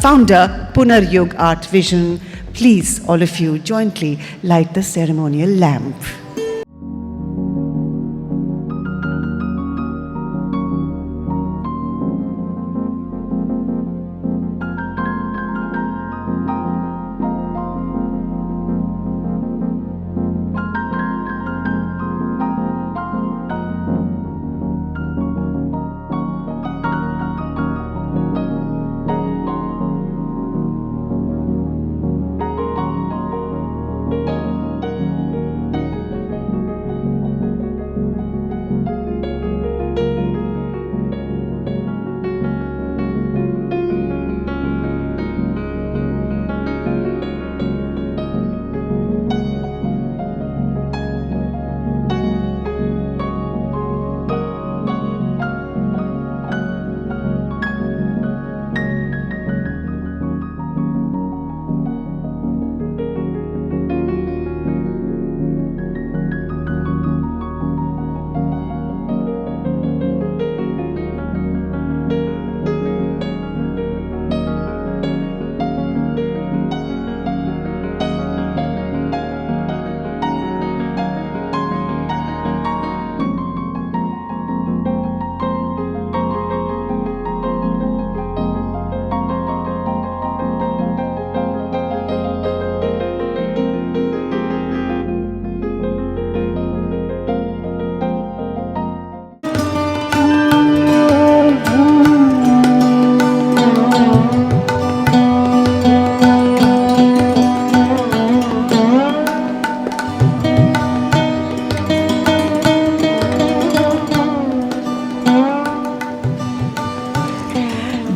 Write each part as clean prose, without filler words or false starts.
founder, Punaryug Art Vision. Please, all of you, jointly light the ceremonial lamp.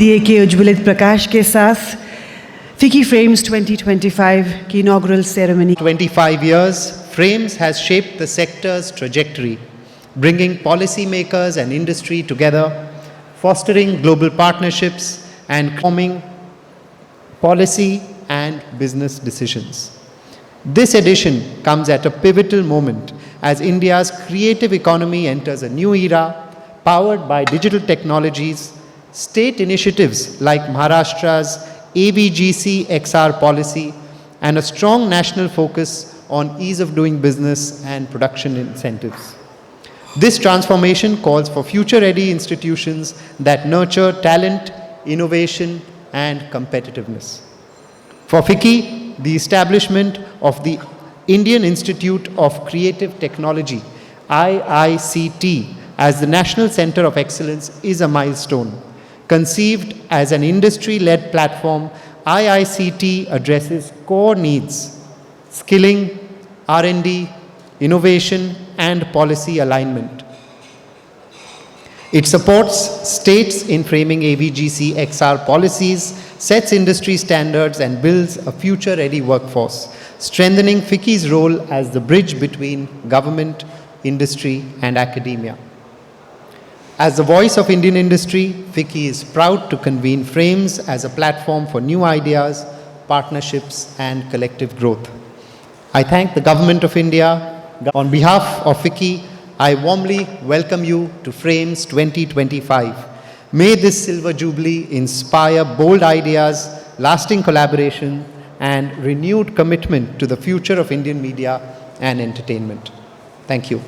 दिए के उज्ज्वलित प्रकाश के साथ फिकी फ्रेम्स 2025 की inaugural ceremony. 25 years, Frames has shaped the sector's trajectory, bringing policymakers and industry together, fostering global partnerships and forming policy and business decisions. This edition comes at a pivotal moment as India's creative economy enters a new era powered by digital technologies. State initiatives like Maharashtra's ABGC XR policy and a strong national focus on ease of doing business and production incentives. This transformation calls for future-ready institutions that nurture talent, innovation, and competitiveness. For FICCI, the establishment of the Indian Institute of Creative Technology, IICT, as the National Center of Excellence is a milestone. Conceived as an industry-led platform, IICT addresses core needs, skilling, R&D, innovation, and policy alignment. It supports states in framing ABGC XR policies, sets industry standards, and builds a future-ready workforce, strengthening FICCI's role as the bridge between government, industry, and academia. As the voice of Indian industry, FICCI is proud to convene Frames as a platform for new ideas, partnerships, and collective growth. I thank the Government of India. On behalf of FICCI, I warmly welcome you to Frames 2025. May this Silver Jubilee inspire bold ideas, lasting collaboration, and renewed commitment to the future of Indian media and entertainment. Thank you.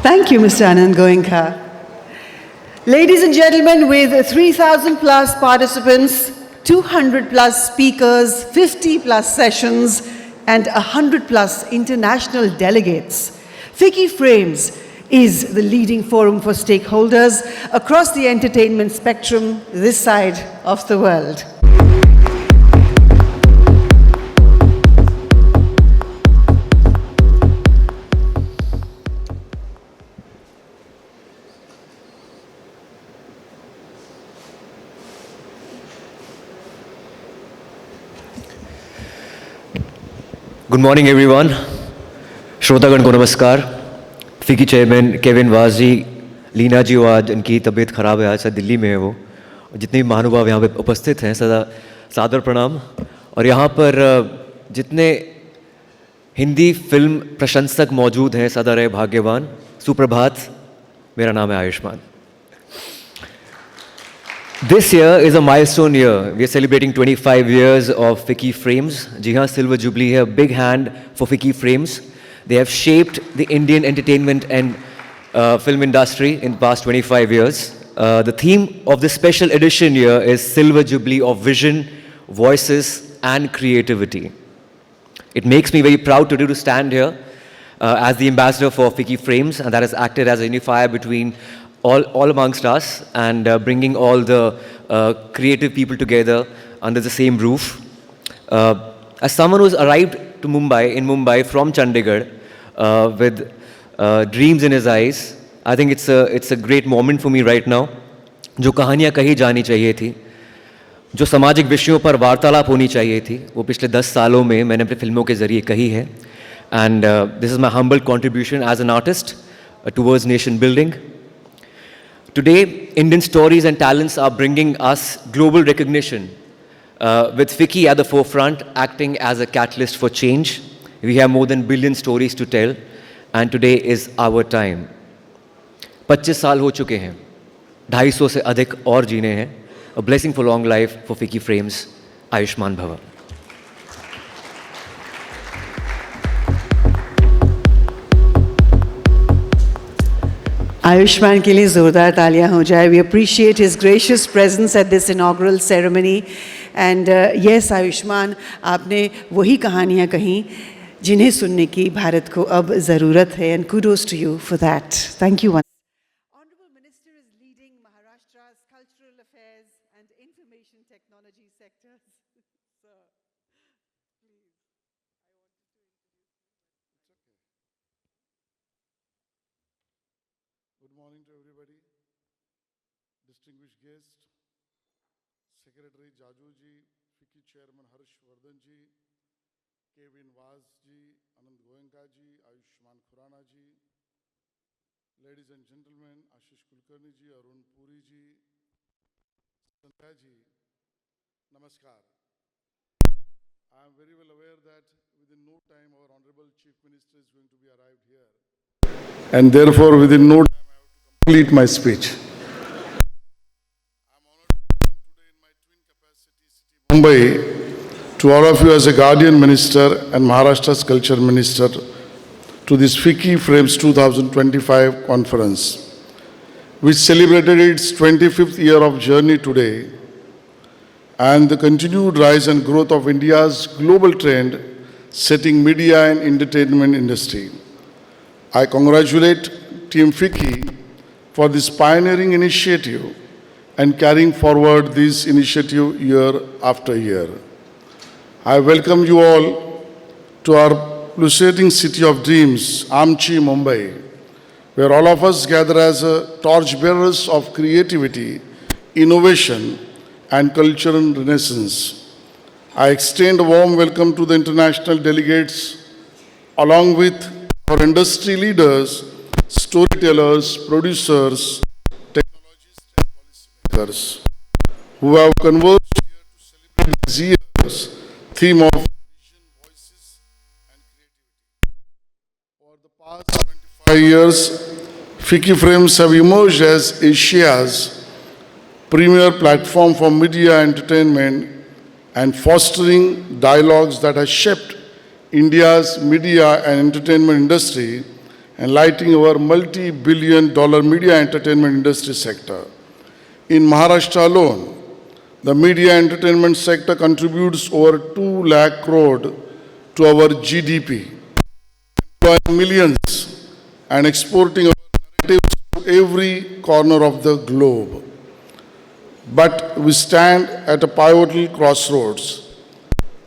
Thank you, Mr. Anand Goenka. Ladies and gentlemen, with 3,000 plus participants, 200 plus speakers, 50 plus sessions, and 100 plus international delegates, FICCI Frames is the leading forum for stakeholders across the entertainment spectrum this side of the world. Good morning, everyone. श्रोतागण को नमस्कार. फिकी chairman Kevin वास जी, लीना जी, आज उनकी तबीयत ख़राब है, आज से दिल्ली में है वो. जितने भी महानुभाव यहाँ पे उपस्थित हैं, सदा सादर प्रणाम. और यहाँ पर जितने हिंदी फिल्म प्रशंसक मौजूद हैं, सदा रहे भाग्यवान. सुप्रभात. मेरा नाम है Ayushman. This year is a milestone year. We are celebrating 25 years of ficci-frames. जी हाँ, Silver Jubilee है. A big hand for ficci-frames. They have shaped the Indian entertainment and film industry in the past 25 years. The theme of this special edition year is Silver Jubilee of Vision, Voices and Creativity. It makes me very proud today to stand here as the ambassador for ficci-frames, and that has acted as a unifier between all amongst us and bringing all the creative people together under the same roof. As someone who's arrived to Mumbai from Chandigarh with dreams in his eyes, I think it's a great moment for me right now. जो कहानियाँ कही जानी चाहिए थी, जो सामाजिक विषयों पर वार्तालाप होनी चाहिए थी, वो पिछले 10 सालों में मैंने अपने फिल्मों के ज़रिए कही है. And this is my humble contribution as an artist towards nation building. Today, Indian stories and talents are bringing us global recognition, with FICCI at the forefront, acting as a catalyst for change. We have more than 1 billion stories to tell, and today is our time. 25 साल हो चुके हैं, 250 से अधिक और जीने हैं. A blessing for long life for ficci-frames. Ayushmann Bhava. Ayushman के लिए जोरदार तालियां हो जाए. We appreciate his gracious presence at this inaugural ceremony. And yes, Ayushman, आपने वही कहानियां कहीं जिन्हें सुनने की भारत को अब ज़रूरत है. And kudos to you for that. Thank you. Honorable Minister is leading Maharashtra's cultural affairs and information technology sectors. Sir, please. Good morning to everybody. Distinguished guest, Secretary Jaju ji, FICCI Chairman Harshvardhan ji, Kevin Vaz ji, Anand Goenka ji, AyushmannKhurrana ji, ladies and gentlemen, Ashish Kulkarni ji, Arun Puri ji, Sandhya ji, Namaskar. I am very well aware that within no time our Honorable Chief Minister is going to be arrived here. And therefore within no time I have to complete my speech. I am honored to come today in my twin capacity city Mumbai to all of you as a Guardian Minister and Maharashtra's Culture Minister to this ficci-frames 2025 conference, which celebrated its 25th year of journey today, and the continued rise and growth of India's global trend setting media and entertainment industry. I congratulate Team FICCI for this pioneering initiative and carrying forward this initiative year after year. I welcome you all to our pulsating city of dreams, Amchi, Mumbai, where all of us gather as torchbearers of creativity, innovation, and cultural renaissance. I extend a warm welcome to the international delegates, along with our industry leaders, storytellers, producers, technologists, and policymakers, who have converged here to celebrate this year's theme of vision, voices, and creativity. Over the past 25 years, ficci-frames have emerged as Asia's premier platform for media entertainment and fostering dialogues that have shaped India's media and entertainment industry and lighting our multi-billion-dollar media entertainment industry sector. In Maharashtra alone, the media entertainment sector contributes over 2 lakh crore to our GDP, employing millions and exporting our narratives to every corner of the globe. But we stand at a pivotal crossroads.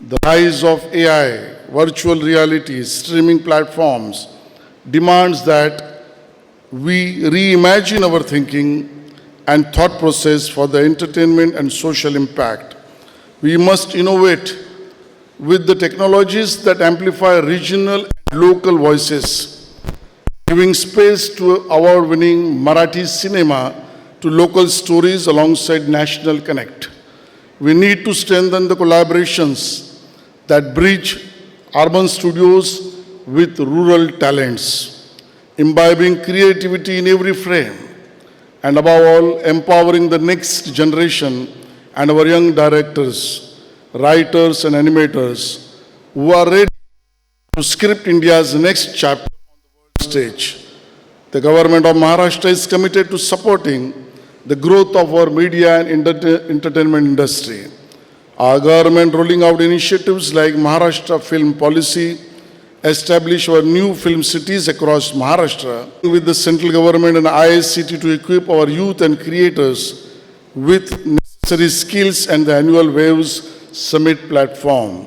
The rise of AI, virtual reality, streaming platforms demands that we reimagine our thinking and thought process for the entertainment and social impact. We must innovate with the technologies that amplify regional and local voices, giving space to award-winning Marathi cinema to local stories alongside national connect. We need to strengthen the collaborations that bridge urban studios with rural talents, imbibing creativity in every frame. and above all, empowering the next generation and our young directors, writers and animators who are ready to script India's next chapter on the world stage. The government of Maharashtra is committed to supporting the growth of our media and entertainment industry. Our government rolling out initiatives like Maharashtra Film Policy, establish our new film cities across Maharashtra with the central government and ISCT to equip our youth and creators with necessary skills, and the annual Waves Summit platform,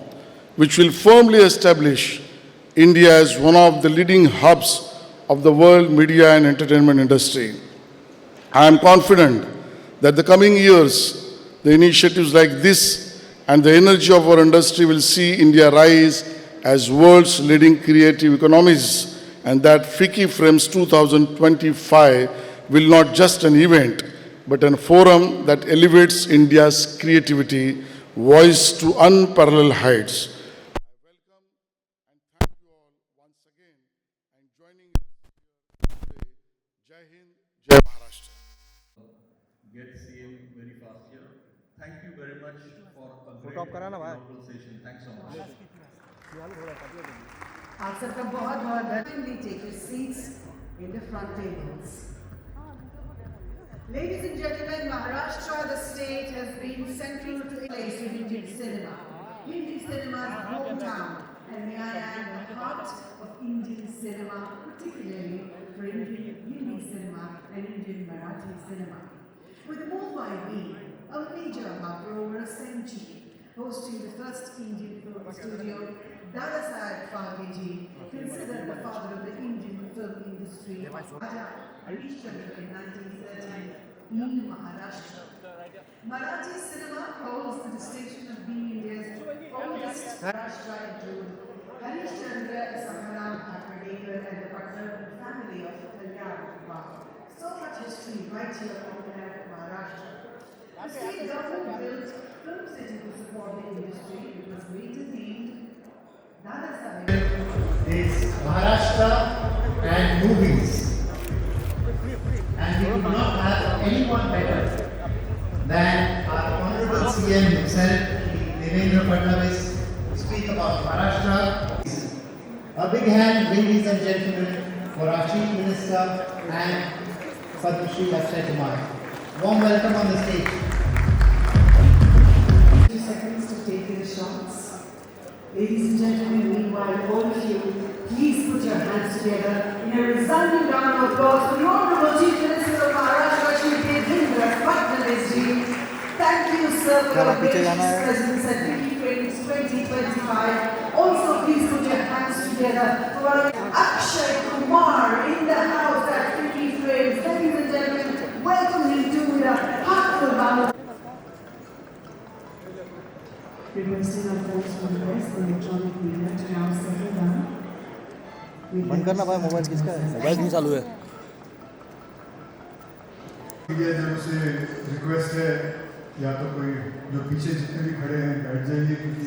which will firmly establish India as one of the leading hubs of the world media and entertainment industry. I am confident that the coming years, the initiatives like this and the energy of our industry will see India rise as world's leading creative economies, and that ficci-frames 2025 will not just an event, but a forum that elevates India's creativity, voice to unparalleled heights. I welcome and thank you all once again and joining us here today. Jai Hind, Jai Maharashtra. Get CM very fast here. Thank you very much for a great inaugural session. Thanks so much. आप सबका बहुत बहुत धन्यवाद. Take your seats in the front tables. Ladies and gentlemen, Maharashtra, the state, has been central to the place in Indian cinema. Hindi cinema's hometown, and may I add, the heart of Indian cinema, particularly for Indian Hindi cinema and Indian Marathi cinema. With the Mumbai being a major hub for over a century, hosting the first Indian film studio, Dadasaheb Phalke, considered the father of the Indian film industry, Raja AyushmannKhurrana in 1913 in Maharashtra. Marathi cinema holds the distinction of being India's oldest. Maharashtra include Harishchandra Sakaram Akadekar and the Patna family of Kalyan. So much history right here on Maharashtra. The state government built film city to support the industry. It was later named Dadasaheb. Is Maharashtra and movies. And we could not have anyone better than our Honorable CM himself, DevendraFadnavis, to speak about Maharashtra. A big hand, ladies and gentlemen, for our Chief Minister and Padma Shri Akshay Kumar. Warm welcome on the stage. 2 seconds to take your shots. Ladies and gentlemen, meanwhile, all of you, please put your hands together in a resounding round of applause for the Honorable Chief Minister of Maharashtra, Shri DevendraFadnavis ji. Thank you, sir, for your gracious presence at ficci-frames 2025. Also, please put your hands together for Akshay Kumar in the house at ficci-frames. Ladies and gentlemen, welcome him to the heartful round. Requesting our folks from the West electronic media to now settle down. बंद करना भाई mobile किसका है mobile नहीं चालू है media जनों से रिक्वेस्ट है या तो कोई जो पीछे जितने भी खड़े हैं बैठ जाइए क्योंकि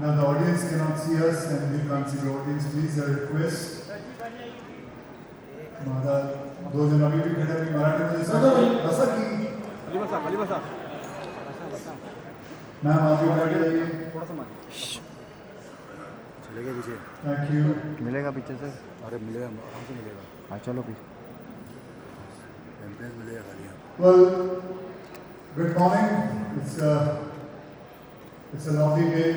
now the audience cannot see us and we can't see the audience. Please a request. हमारा दो जन अभी भी खड़े हैं मराठी में बसा की मैम आगे बैठ जाइए चलेगा पीछे थैंक यू मिलेगा पीछे से अरे मिलेगा आराम से मिलेगा हाँ चलो पीछे एम्प्रेस मिलेगा खाली Well, good morning. It's a lovely day.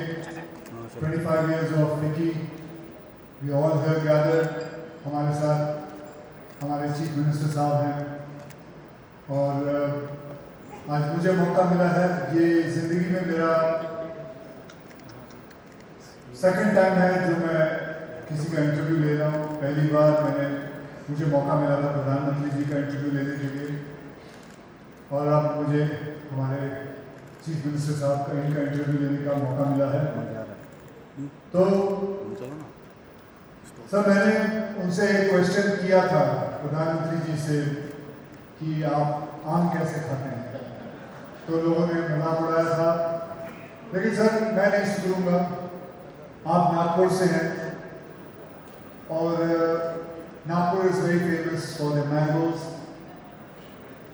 25 years of FICCI. We all here gathered. हमारे साथ हमारे चीफ मिनिस्टर साहब हैं और आज मुझे मौका मिला है ये ज़िंदगी में मेरा सेकंड टाइम है जो मैं किसी का इंटरव्यू ले रहा हूँ. पहली बार मुझे मौका मिला था प्रधानमंत्री जी का इंटरव्यू लेने के लिए और अब मुझे हमारे चीफ मिनिस्टर साहब का इनका इंटरव्यू लेने का मौका मिला है. तो सर मैंने उनसे एक क्वेश्चन किया था प्रधानमंत्री जी से कि आप आम कैसे खाते हैं तो लोगों ने मजाक उड़ाया था लेकिन सर मैं नहीं सीखूंगा. आप नागपुर से हैं और Nagpur is very famous for the mangoes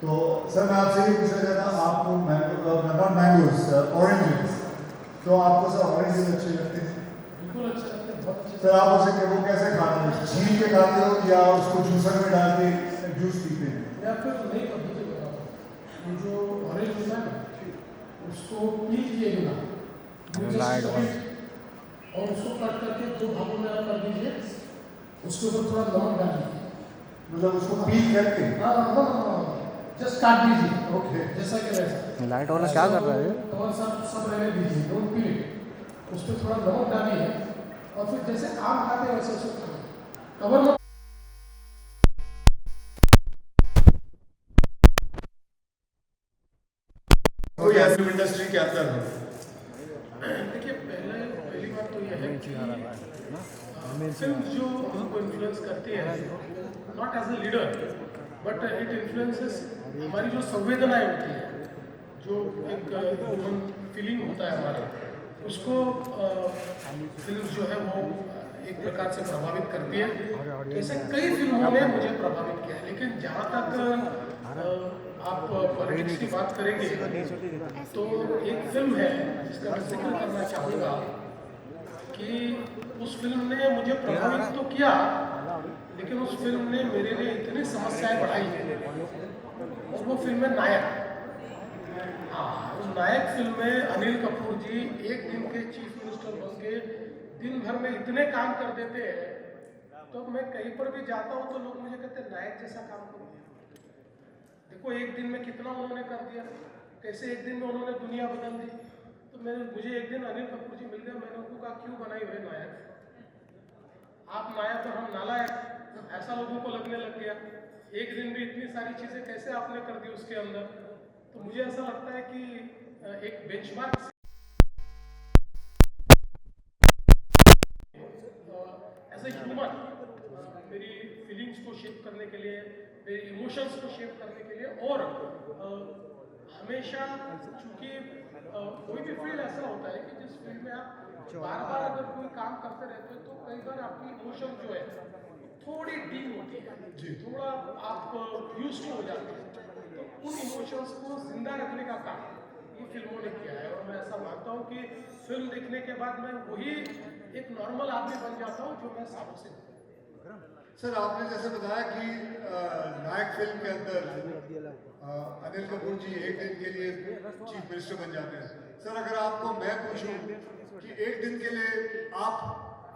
तो सर मैं आपसे ये पूछना चाहता हूँ, आपको मैंगो नॉट मैंगोज ऑरेंजेस, तो आपको सर ऑरेंजेस अच्छे लगते हैं? बिल्कुल अच्छे लगते हैं, बहुत अच्छे। सर आप उसे वो कैसे खाते हो, छील के खाते हो या उसको जूसर में डाल के जूस पीते हैं? मैं आपको नई पद्धति बताता हूँ। ये जो ऑरेंज होता है ना, उसको पील किए बिना और उसको कट करके 2 भागों में आप कर दीजिए, उसके ऊपर थोड़ा नमक डाल दीजिए। मतलब उसको पील करके? हाँ, जस्ट काट दीजिए। ओके, जैसा कि वैसा। लाइट वाला क्या कर रहा है? और सब रहने दीजिए, डोंट पील इट। उस पर थोड़ा नमक डालिए और फिर जैसे आम खाते हैं वैसे उसको खाइए। कवर मत। कोई ऐसी इंडस्ट्री के अंदर है? देखिए, पहली बात तो यह है कि फिल्म जो हमको इन्फ्लुएंस करती है, not as a leader but it influences हमारी जो संवेदनाएं होती है, जो एक ह्यूमन फीलिंग होता है हमारा, उसको फिल्म जो है वो एक प्रकार से प्रभावित करती है। तो ऐसे कई फिल्मों ने मुझे प्रभावित किया है। लेकिन जहाँ तक आप पॉलिटिक्स की बात करेंगे तो एक फिल्म है जिसका मैं जिक्र करना चाहूँगा कि उस फिल्म ने मुझे प्रभावित तो किया, लेकिन उस फिल्म ने मेरे लिए इतनी समस्याएं बढ़ाई, और वो फिल्म है नायक। हाँ, उस नायक फिल्म में अनिल कपूर जी एक दिन के चीफ मिनिस्टर बन के दिन भर में इतने काम कर देते हैं, तो मैं कहीं पर भी जाता हूँ तो लोग मुझे कहते हैं नायक जैसा काम करो। देखो एक दिन में कितना उन्होंने कर दिया, कैसे एक दिन में उन्होंने दुनिया बदल दी। तो मुझे एक दिन अनिल कपूर जी मिल गए, मैंने उनको कहा क्यों बनाई हुए नायक, आप नायक और हम नालायक, ऐसा लोगों को लगने लग गया। एक दिन में इतनी सारी चीजें कैसे आपने कर दी उसके अंदर। तो मुझे ऐसा लगता है कि एक बेंचमार्क एज ए ह्यूमन मेरी फीलिंग्स को शेप करने के लिए, मेरे इमोशंस को शेप करने के लिए, और हमेशा चूंकि कोई भी फील्ड ऐसा होता है कि जिस फील्ड में आप बार बार अगर कोई काम करते रहते हो तो कई बार आपकी इमोशन जो है थोड़ी डीप होती है, थोड़ा आप यूज्ड हो जाते हैं। तो उन इमोशंस को जिंदा रखने का काम ये फिल्मों ने किया है, और मैं ऐसा मानता हूँ कि फिल्म देखने के बाद मैं वही एक नॉर्मल आदमी बन जाता हूँ जो मैं सालों से हूँ। सर आपने जैसे बताया कि नायक फिल्म के अंदर अनिल कपूर जी एक दिन के लिए चीफ मिनिस्टर बन जाते हैं। सर अगर आपको मैं पूछूं कि एक दिन के लिए आप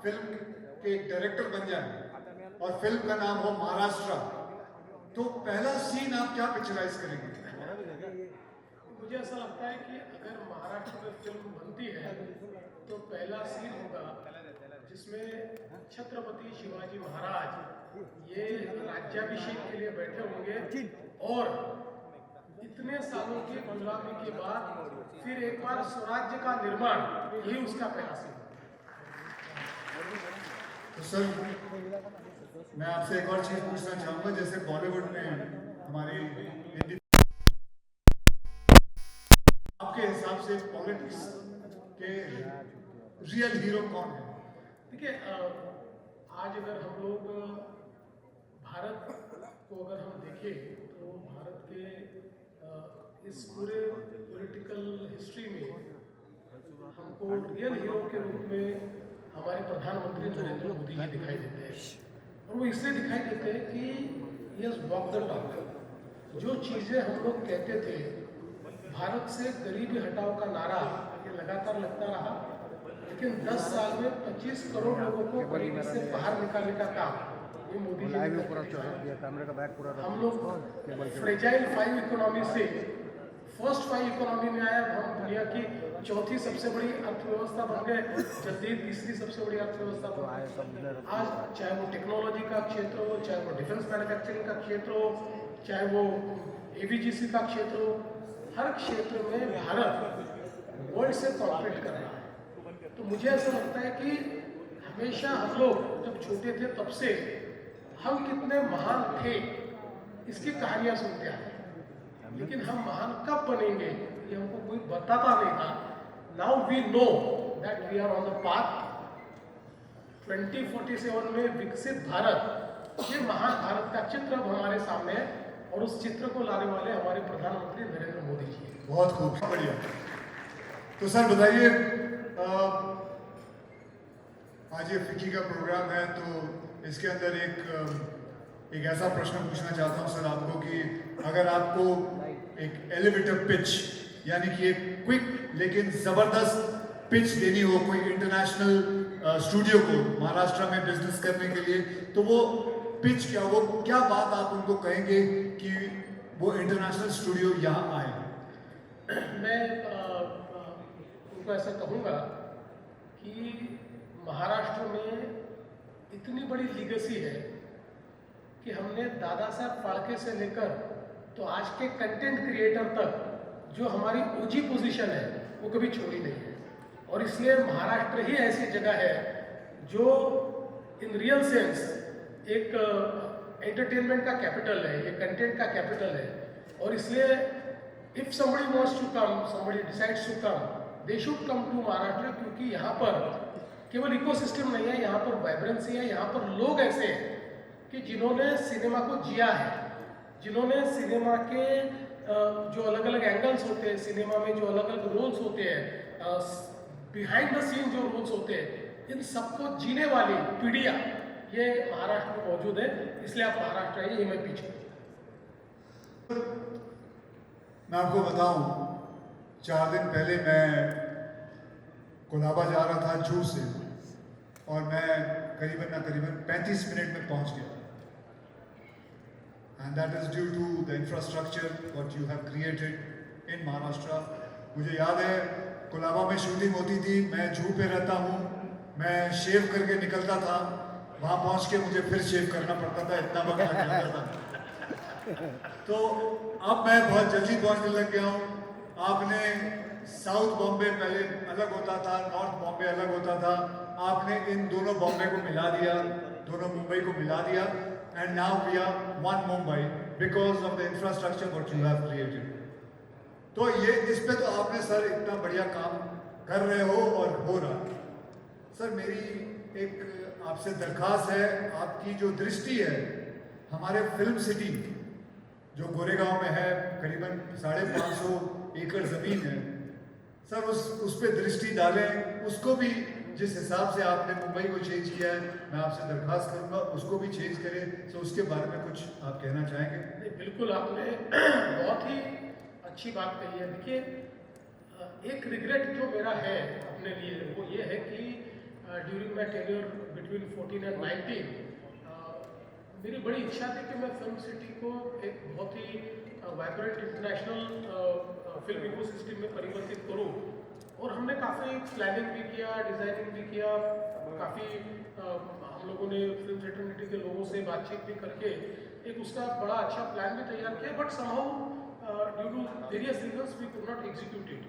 फिल्म के एक डायरेक्टर बन जाएं और फिल्म का नाम हो महाराष्ट्र, तो पहला सीन आप क्या पिक्चराइज करेंगे? मुझे ऐसा लगता है कि अगर महाराष्ट्र में फिल्म बनती है तो पहला सीन होगा जिसमें छत्रपति शिवाजी महाराज ये राज्याभिषेक के लिए बैठे होंगे, और इतने सालों की गुलामी के बाद फिर एक बार स्वराज्य का निर्माण, यही उसका पहला सीन। तो सर मैं आपसे एक और चीज पूछना चाहूंगा, जैसे बॉलीवुड में हमारी हिंदी, आपके हिसाब से पॉलिटिक्स के रियल हीरो कौन है? देखिए, आज अगर हम लोग भारत को अगर हम देखें तो भारत के इस पूरे पॉलिटिकल हिस्ट्री में हमको रियल हीरो के रूप में हमारे प्रधानमंत्री नरेंद्र मोदी जी दिखाई देते हैं, और वो इसलिए दिखाई देते हैं कि he has walk the talk. जो चीज़ें हम लोग कहते थे, भारत से गरीबी हटाओ का नारा ये लगातार लगता रहा, लेकिन 10 साल में 25 करोड़ लोगों को गरीबी से बाहर निकालने का काम ये मोदी जी ने किया। हम लोग फ्रेजाइल 5 इकोनॉमी से फर्स्ट 5 इकोनॉमी में आया, हम दुनिया की चौथी सबसे बड़ी अर्थव्यवस्था बन गए, जल्दी तीसरी सबसे बड़ी अर्थव्यवस्था बन गए। आज चाहे वो टेक्नोलॉजी का क्षेत्र हो, चाहे वो डिफेंस मैन्युफैक्चरिंग का क्षेत्र हो, चाहे वो एवीजीसी का क्षेत्र हो, हर क्षेत्र में भारत वर्ल्ड से कॉम्पीट कर रहा है। तो मुझे ऐसा लगता है कि हमेशा हम लोग जब छोटे थे तब से हम कितने महान थे इसकी कहानियां सुनते आए, लेकिन हम महान कब बनेंगे ये हमको कोई बताता नहीं था। Now we know that we are on the path. 2047 में विकसित भारत, ये महान भारत का चित्र अब हमारे सामने है, और उस चित्र को लाने वाले हमारे प्रधानमंत्री नरेंद्र मोदी जी हैं। बहुत खूब, बढ़िया। तो सर बताइए, आज ये फिक्की का प्रोग्राम है, तो इसके अंदर एक ऐसा प्रश्न पूछना चाहता हूँ सर आपको कि अगर आपको एक एलिवेटर पिच, यानी कि एक क्विक लेकिन ज़बरदस्त पिच देनी हो कोई इंटरनेशनल स्टूडियो को महाराष्ट्र में बिजनेस करने के लिए, तो वो पिच क्या, वो क्या बात आप उनको कहेंगे कि वो इंटरनेशनल स्टूडियो यहाँ आए? मैं उनको ऐसा कहूँगा कि महाराष्ट्र में इतनी बड़ी लीगेसी है कि हमने दादा साहब फाल्के से लेकर तो आज के कंटेंट क्रिएटर तक जो हमारी ऊंची पोजीशन है वो कभी छोड़ी नहीं है। और इसलिए महाराष्ट्र ही ऐसी जगह है जो इन रियल सेंस एक एंटरटेनमेंट का कैपिटल है, ये कंटेंट का कैपिटल है। और इसलिए if somebody wants to come, somebody decides to come, they should come to Maharashtra, क्योंकि यहाँ पर केवल इकोसिस्टम नहीं है, यहाँ पर वाइब्रेंसी है, यहाँ पर लोग ऐसे हैं कि जिन्होंने सिनेमा को जिया है, जिन्होंने सिनेमा के जो अलग अलग एंगल्स होते हैं, सिनेमा में जो अलग अलग रोल्स होते हैं, बिहाइंड द सीन जो रोल्स होते हैं, इन सबको जीने वाली पीढ़ियाँ ये महाराष्ट्र में मौजूद है। इसलिए आप महाराष्ट्र आइए, ये मैं पीछे। मैं आपको बताऊं, 4 दिन पहले मैं कोलाबा जा रहा था जू से, और मैं करीबन 35 मिनट में पहुंच गया। And that is due to the infrastructure what you have created in Maharashtra. मुझे याद है कोलाबा में शूटिंग होती थी, मैं जू पे रहता हूँ, मैं शेव करके निकलता था, वहाँ पहुँच के मुझे फिर शेव करना पड़ता था, इतना वक्त लग जाता था। तो अब मैं बहुत जल्दी पहुँचने लग गया हूँ। आपने साउथ बॉम्बे पहले अलग होता था, नॉर्थ बॉम्बे अलग होता था, आपने इन दोनों बॉम्बे को मिला दिया, दोनों मुंबई को मिला दिया, and now we are one Mumbai because of the infrastructure what you have created. तो ये इस पे तो आपने सर इतना बढ़िया काम कर रहे हो और हो रहा है। सर मेरी एक आपसे दरख्वास्त है, आपकी जो दृष्टि है हमारे फिल्म सिटी जो गोरेगांव में है, करीबन 550 एकड़ ज़मीन है, सर उस पे दृष्टि डालें, उसको भी जिस हिसाब से आपने मुंबई को चेंज किया है, मैं आपसे दरख्वास्त करूंगा उसको भी चेंज करें। तो उसके बारे में कुछ आप कहना चाहेंगे? बिल्कुल, आपने बहुत ही अच्छी बात कही है। देखिए, एक रिग्रेट जो मेरा है अपने लिए वो ये है कि during my tenure between 14 and 19 मेरी बड़ी इच्छा थी कि मैं फिल्म सिटी को एक बहुत ही वाइब्रेंट इंटरनेशनल फिल्म इकोसिस्टम में परिवर्तित करूं। और हमने काफ़ी प्लानिंग भी किया, डिज़ाइनिंग भी किया, काफ़ी हम लोगों ने फिल्म फ्रेटर्निटी के लोगों से बातचीत भी करके एक उसका बड़ा अच्छा प्लान भी तैयार किया, but somehow due to various reasons we could not execute it.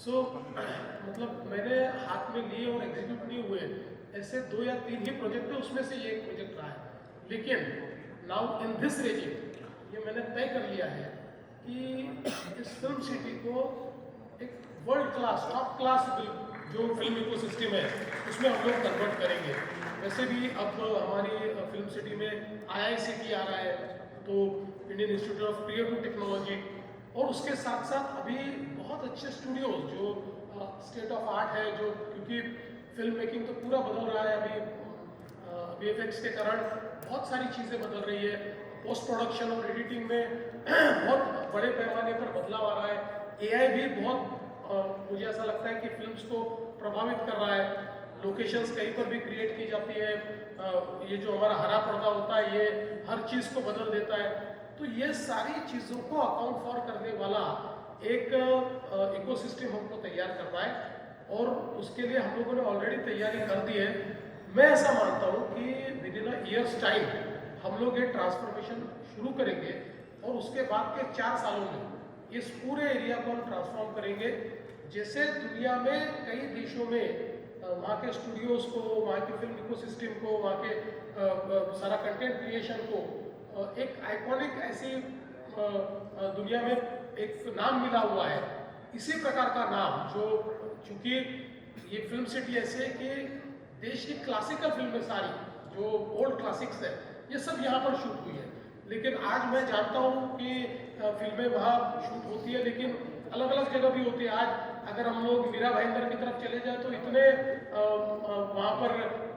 So मतलब मैंने हाथ में लिए और एग्जीक्यूट नहीं हुए ऐसे 2 या 3 ही प्रोजेक्ट है, उसमें से ये एक प्रोजेक्ट रहा है। लेकिन नाउ इन दिस रेजिम ये मैंने तय कर लिया है कि इस फिल्म सिटी को एक वर्ल्ड क्लास, टॉप क्लास जो फिल्म इकोसिस्टम है उसमें हम लोग कन्वर्ट करेंगे। वैसे भी अब हमारी फिल्म सिटी में IICT आ रहा है, तो Indian institute of creative technology, और उसके साथ साथ अभी बहुत अच्छे स्टूडियोज जो स्टेट ऑफ आर्ट है, जो क्योंकि फिल्म मेकिंग तो पूरा बदल रहा है अभी, VFX के कारण बहुत सारी चीज़ें बदल रही है, पोस्ट प्रोडक्शन और एडिटिंग में बहुत बड़े पैमाने पर बदलाव आ रहा है। AI भी बहुत मुझे ऐसा लगता है कि फिल्म्स को प्रभावित कर रहा है। लोकेशंस कहीं पर भी क्रिएट की जाती है, ये जो हमारा हरा पर्दा होता है ये हर चीज़ को बदल देता है। तो ये सारी चीज़ों को अकाउंट फॉर करने वाला एक इकोसिस्टम हमको तैयार करना है, और उसके लिए हम लोगों ने ऑलरेडी तैयारी कर दी है। मैं ऐसा मानता हूँ कि with in a years time हम लोग ये ट्रांसफॉर्मेशन शुरू करेंगे, और उसके बाद के 4 सालों में इस पूरे एरिया को हम ट्रांसफॉर्म करेंगे। जैसे दुनिया में कई देशों में वहाँ के स्टूडियोज़ को, वहाँ की फिल्म इकोसिस्टम को, वहाँ के सारा कंटेंट क्रिएशन को एक आइकॉनिक ऐसी दुनिया में एक नाम मिला हुआ है, इसी प्रकार का नाम जो, चूँकि ये फिल्म सिटी ऐसे है कि देश की क्लासिकल फिल्में सारी जो ओल्ड क्लासिक्स है ये सब यहाँ पर शूट हुई है। लेकिन आज मैं जानता हूँ कि फिल्में वहाँ शूट होती है, लेकिन अलग अलग जगह भी होती है। आज अगर हम लोग मीरा भाईंदर की तरफ चले जाए तो इतने वहाँ पर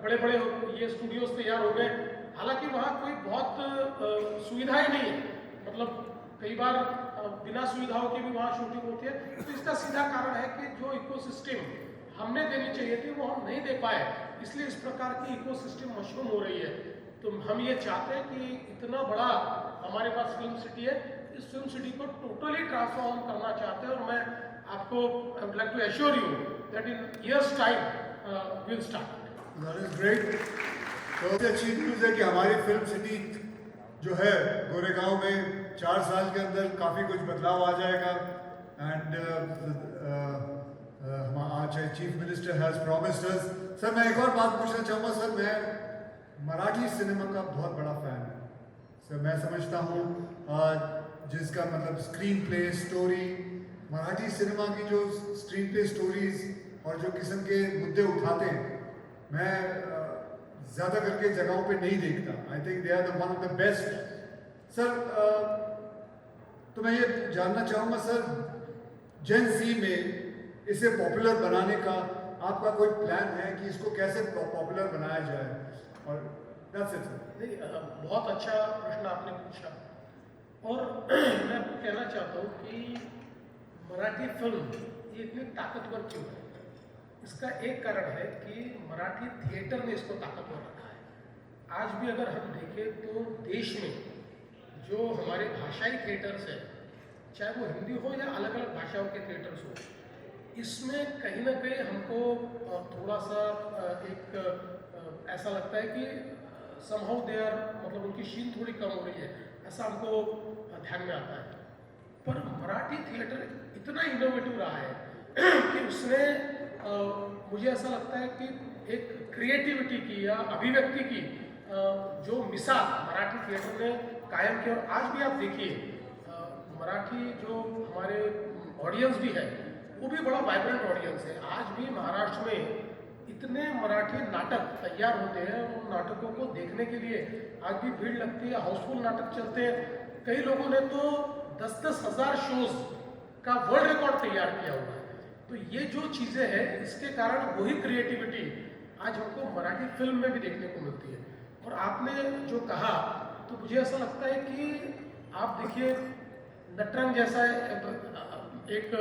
बड़े बड़े ये स्टूडियोज तैयार हो गए, हालांकि वहाँ कोई बहुत सुविधाएं नहीं है, मतलब कई बार बिना सुविधाओं की भी वहाँ शूटिंग होती है। तो इसका सीधा कारण है कि जो इकोसिस्टम हमने देनी चाहिए थी वो हम नहीं दे पाए, इसलिए इस प्रकार की इकोसिस्टम मशरूम हो रही है। तो हम ये चाहते हैं कि इतना बड़ा हमारे पास फिल्म सिटी है, इस फिल्म सिटी को टोटली ट्रांसफॉर्म करना चाहते हैं, और मैं आपको I would like to assure you that in years time will start. That is great. सबसे अच्छी न्यूज़ है कि हमारी फिल्म सिटी जो है गोरेगांव में 4 साल के अंदर काफ़ी कुछ बदलाव आ जाएगा। एंड आज chief minister has promised us. Sir मैं एक और बात पूछना चाहूँगा। सर मैं मराठी सिनेमा का बहुत बड़ा फ़ैन हूँ। सर मैं समझता हूँ जिसका मतलब screen play story, Marathi cinema की जो स्क्रीन प्ले स्टोरीज और जो किस्म के मुद्दे उठाते हैं, मैं ज़्यादा करके जगहों पे नहीं देखता। I think they are the one of the best. Sir तो मैं ये जानना चाहूँगा सर, जेन ज़ी में इसे पॉपुलर बनाने का आपका कोई प्लान है कि इसको कैसे पॉपुलर बनाया जाए? और दैट्स इट सर। नहीं, बहुत अच्छा प्रश्न आपने पूछा, और मैं आपको कहना चाहता हूँ कि मराठी फिल्म ये इतनी ताकतवर क्यों है। इसका एक कारण है कि मराठी थिएटर ने इसको ताकतवर रखा है। आज भी अगर हम देखें तो देश में जो हमारे भाषाई थिएटर्स हैं, चाहे वो हिंदी हो या अलग अलग भाषाओं के थिएटर्स हो, इसमें कहीं ना कहीं हमको थोड़ा सा एक ऐसा लगता है कि समहाउ दे आर, मतलब उनकी शीन थोड़ी कम हो रही है, ऐसा हमको ध्यान में आता है। पर मराठी थिएटर इतना इनोवेटिव रहा है कि उसने मुझे ऐसा लगता है कि एक क्रिएटिविटी की या अभिव्यक्ति की जो मिसाल मराठी थिएटर ने कायम की। और आज भी आप देखिए मराठी जो हमारे ऑडियंस भी है वो भी बड़ा वाइब्रेंट ऑडियंस है। आज भी महाराष्ट्र में इतने मराठी नाटक तैयार होते हैं, उन नाटकों को देखने के लिए आज भी भीड़ लगती है, हाउसफुल नाटक चलते हैं। कई लोगों ने तो 10-10 हज़ार शोज का वर्ल्ड रिकॉर्ड तैयार किया हुआ है। तो ये जो चीज़ें हैं, इसके कारण वही क्रिएटिविटी आज हमको मराठी फिल्म में भी देखने को मिलती है। और आपने जो कहा तो मुझे ऐसा लगता है कि आप देखिए नटरंग जैसा एक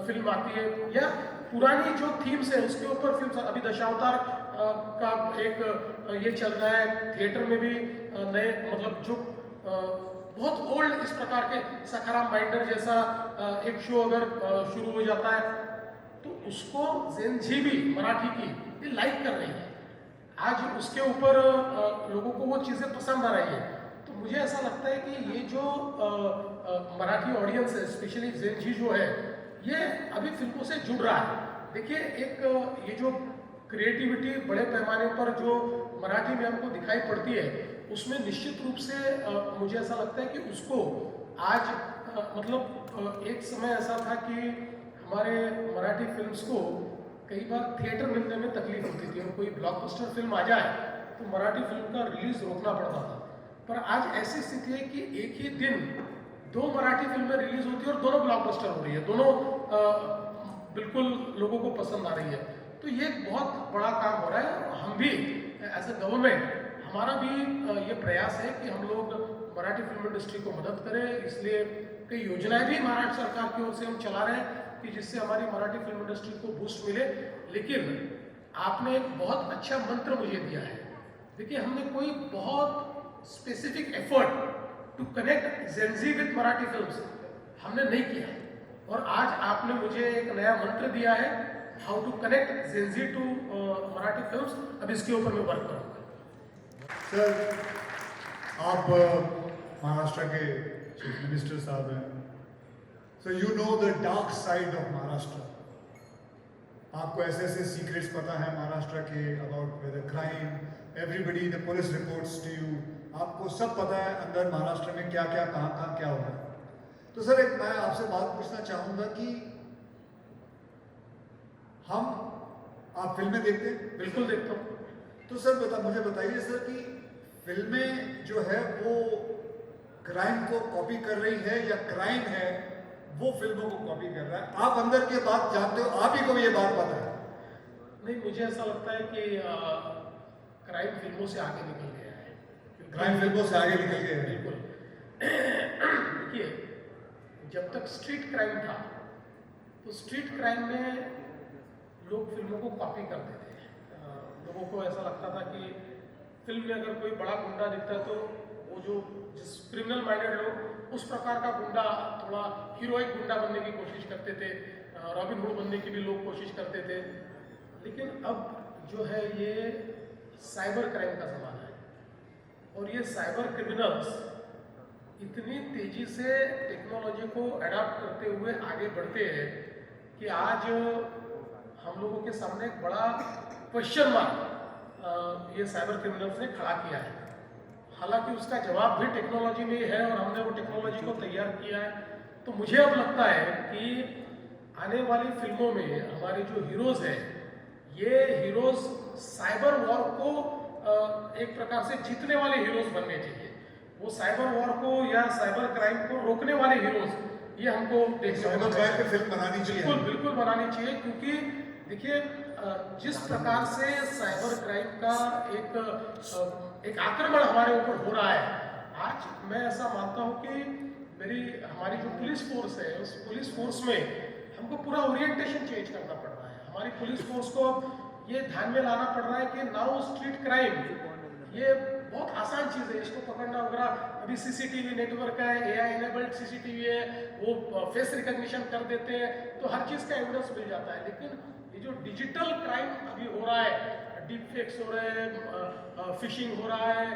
फिल्म आती है, या पुरानी जो थीम्स है उसके ऊपर फिल्म, अभी दशावतार का एक ये चल रहा है थिएटर में भी नए, मतलब जो बहुत ओल्ड इस प्रकार के सखाराम बाइंडर जैसा एक शो अगर शुरू हो जाता है तो उसको जेन जी भी मराठी की ये लाइक कर रही है। आज उसके ऊपर लोगों को वो चीज़ें पसंद आ रही है। तो मुझे ऐसा लगता है कि ये जो मराठी ऑडियंस है, स्पेशली जेन जी जो है, ये अभी फिल्मों से जुड़ रहा है। देखिए एक ये जो क्रिएटिविटी बड़े पैमाने पर जो मराठी में हमको दिखाई पड़ती है, उसमें निश्चित रूप से मुझे ऐसा लगता है कि उसको आज मतलब एक समय ऐसा था कि हमारे मराठी फिल्म्स को कई बार थिएटर मिलने में तकलीफ होती थी, और कोई ब्लॉकबस्टर फिल्म आ जाए तो मराठी फिल्म का रिलीज रोकना पड़ता था। पर आज ऐसी स्थिति है कि एक ही दिन 2 मराठी फिल्में रिलीज होती है और दोनों ब्लॉकबस्टर हो रही है, दोनों बिल्कुल लोगों को पसंद आ रही है। तो ये एक बहुत बड़ा काम हो रहा है। और हम भी एज ए गवर्नमेंट, हमारा भी ये प्रयास है कि हम लोग मराठी फिल्म इंडस्ट्री को मदद करें। इसलिए कई योजनाएं भी महाराष्ट्र सरकार की ओर से हम चला रहे हैं कि जिससे हमारी मराठी फिल्म इंडस्ट्री को बूस्ट मिले। लेकिन आपने एक बहुत अच्छा मंत्र मुझे दिया है। देखिए हमने कोई बहुत specific effort to connect gen Z with Marathi films हमने नहीं किया, और आज आपने मुझे एक नया मंत्र दिया है, how to connect gen Z to Marathi films. अब इसके ऊपर मैं वर्क करूँगा। सर आप महाराष्ट्र के चीफ मिनिस्टर साहब हैं, so you know the dark side of Maharashtra. आपको ऐसे ऐसे सीक्रेट्स पता है महाराष्ट्र के about the crime, everybody, the police reports to you, आपको सब पता है अंदर महाराष्ट्र में क्या क्या कहाँ क्या हो रहा है। तो सर एक मैं आपसे बात पूछना चाहूँगा कि आप फिल्में देखते हैं? बिल्कुल देखता हूँ। तो सर मुझे बताइए सर कि फिल्में जो है वो क्राइम को कॉपी कर रही है या क्राइम है वो फिल्मों को कॉपी कर रहा है? आप अंदर की बात जानते हो, आप ही को ये बात पता है। नहीं, मुझे ऐसा लगता है कि क्राइम फिल्मों से आगे निकल गया है। क्राइम फिल्मों से आगे निकल गया है, बिल्कुल। देखिए, जब तक स्ट्रीट क्राइम था तो स्ट्रीट क्राइम में लोग फिल्मों को कॉपी करते थे। लोगों को ऐसा लगता था कि फिल्म में अगर कोई बड़ा गुंडा दिखता है तो वो जो जिस क्रिमिनल माइंडेड लोग उस प्रकार का गुंडा, थोड़ा हीरोइक गुंडा बनने की कोशिश करते थे, रॉबिन हुड बनने की भी लोग कोशिश करते थे। लेकिन अब जो है ये साइबर क्राइम का ज़माना है और ये साइबर क्रिमिनल्स इतनी तेजी से टेक्नोलॉजी को अडॉप्ट करते हुए आगे बढ़ते हैं कि आज हम लोगों के सामने एक बड़ा क्वेश्चन मार्क ये साइबर क्रिमिनल्स ने खड़ा किया है। हालांकि उसका जवाब भी टेक्नोलॉजी में ही है और हमने वो टेक्नोलॉजी को तैयार किया है। तो मुझे अब लगता है कि आने वाली फिल्मों में हमारे जो हीरोज़ हैं, ये हीरोज़ साइबर वॉर को एक प्रकार से जीतने वाले हीरोज़ बनने चाहिए। वो साइबर वॉर को या साइबर क्राइम को रोकने वाले हीरोज़, ये हमको साइबर क्राइम पे फिल्म बनानी चाहिए। बिल्कुल बिल्कुल बनानी चाहिए, क्योंकि देखिए जिस प्रकार से साइबर क्राइम का एक आक्रमण हमारे ऊपर हो रहा है, आज मैं ऐसा मानता हूँ कि हमारी जो पुलिस फोर्स है, उस पुलिस फोर्स में हमको पूरा ओरिएंटेशन चेंज करना पड़ रहा है। हमारी पुलिस फोर्स को अब ये ध्यान में लाना पड़ रहा है कि नाउ स्ट्रीट क्राइम ये बहुत आसान चीज़ है, इसको पकड़ना वगैरह। अभी सीसीटीवी नेटवर्क है, एआई इनेबल्ड सीसीटीवी है, वो फेस रिकॉग्निशन कर देते हैं तो हर चीज़ का एविडेंस मिल जाता है। लेकिन ये जो डिजिटल क्राइम अभी हो रहा है, डीप फेक्स हो रहे हैं, फिशिंग हो रहा है,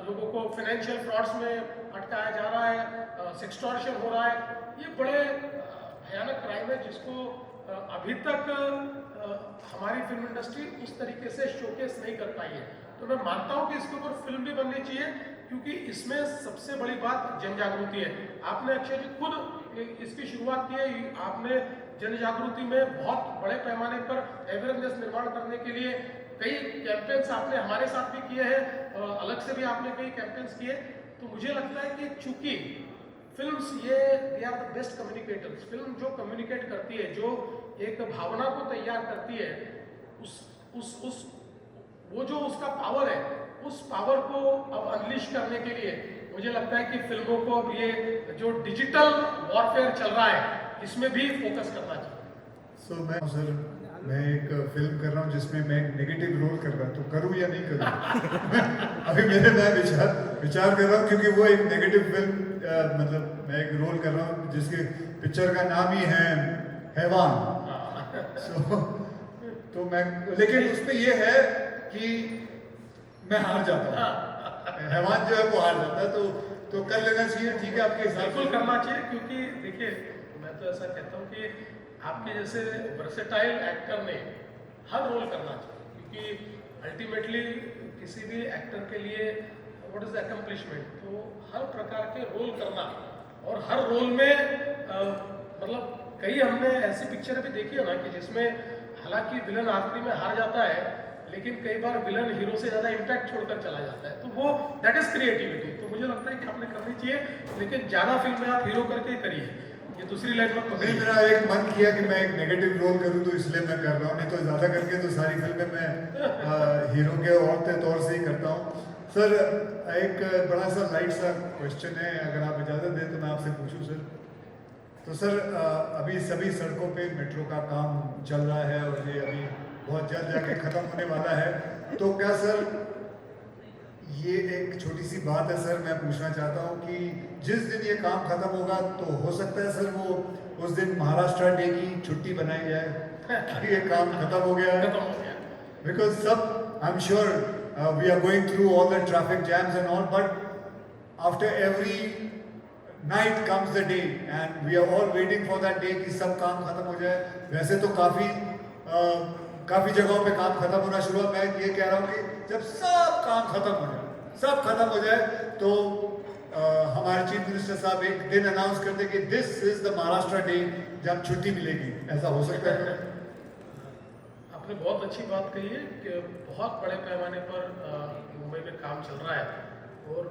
लोगों को फाइनेंशियल फ्रॉड्स में अटकाया जा रहा है, सेक्सटॉर्शन हो रहा है, ये बड़े भयानक क्राइम है जिसको अभी तक हमारी फिल्म इंडस्ट्री उस तरीके से शोकेस नहीं कर पाई है। तो मैं मानता हूँ कि इसके ऊपर फिल्म भी बननी चाहिए, क्योंकि इसमें सबसे बड़ी बात जन जागृति है। आपने अक्षय जी खुद इसकी शुरुआत की है, आपने जन जागृति में बहुत बड़े पैमाने पर अवेयरनेस निर्माण करने के लिए कई कैंपेन्स आपने हमारे साथ भी किए हैं, अलग से भी आपने कई कैंपेन्स किए। तो मुझे लगता है कि चूंकि फिल्म्स ये they are the best communicators, film जो कम्युनिकेट करती है, जो एक भावना को तैयार करती है, वो जो उसका पावर है, उस पावर को अब अनलिश करने के लिए मुझे लगता है कि फिल्मों को अब ये जो डिजिटल वॉरफेयर चल रहा है इसमें भी फोकस करना चाहिए। मैं एक फिल्म कर रहा हूँ जिसमें मैं एक नेगेटिव रोल कर रहा हूँ, तो करूँ या नहीं करूँ? अभी मैं विचार कर रहा हूँ, क्योंकि वो एक नेगेटिव फिल्म, मतलब मैं एक रोल कर रहा हूँ जिसके पिक्चर का नाम ही है हैवान। तो मैं, लेकिन उसमें ये है कि मैं हार जाता हूँ, हैवान जो है वो हार जाता है। तो कर लेना चाहिए, ठीक है आपके हिसाब से? बिल्कुल करना चाहिए, क्योंकि देखिए मैं तो ऐसा कहता हूँ कि आपके जैसे वर्सेटाइल एक्टर ने हर रोल करना चाहिए, क्योंकि अल्टीमेटली किसी भी एक्टर के लिए व्हाट इज द अकम्प्लिशमेंट, तो हर प्रकार के रोल करना, और हर रोल में मतलब कई हमने ऐसी पिक्चर भी देखी है ना कि जिसमें हालांकि विलन आखिरी में हार जाता है, लेकिन कई बार विलन हीरो से ज़्यादा इम्पैक्ट छोड़कर चला जाता है। तो वो दैट इज क्रिएटिविटी। तो मुझे लगता है कि आपने करनी चाहिए, लेकिन ज़्यादा फिल्में आप हीरो करके करिए, ये दूसरी लाइन में पकड़िए। मेरा एक मन किया कि मैं एक नेगेटिव रोल करूं, तो इसलिए मैं कर रहा हूं, नहीं तो ज़्यादा करके तो सारी फिल्में मैं हीरो के औरते तौर से ही करता हूं। सर, एक बड़ा सा लाइट सा क्वेश्चन है, अगर आप इजाज़त दें तो मैं आपसे पूछूं सर। तो सर, अभी सभी सड़कों पे मेट्रो का काम चल रहा है और ये अभी बहुत जल्द जाके ख़त्म होने वाला है, तो क्या सर, ये एक छोटी सी बात है सर, मैं पूछना चाहता हूँ कि जिस दिन ये काम खत्म होगा तो हो सकता है सर वो उस दिन महाराष्ट्र डे की छुट्टी बनाई जाए कि ये काम खत्म हो गया है। बिकॉज सब, I am sure we are going through all the traffic jams and all, but after every night comes the day and we are all waiting for that day कि सब काम खत्म हो जाए। वैसे तो काफ़ी जगहों पे काम खत्म होना शुरू हुआ। मैं ये कह रहा हूँ कि जब सब काम खत्म हो जाए, सब खत्म हो जाए, तो हमारे चीफ मिनिस्टर साहब एक दिन अनाउंस कर दें कि this is the Maharashtra day, जब छुट्टी मिलेगी। ऐसा हो सकता है? आपने बहुत अच्छी बात कही है कि बहुत बड़े पैमाने पर मुंबई में काम चल रहा है, और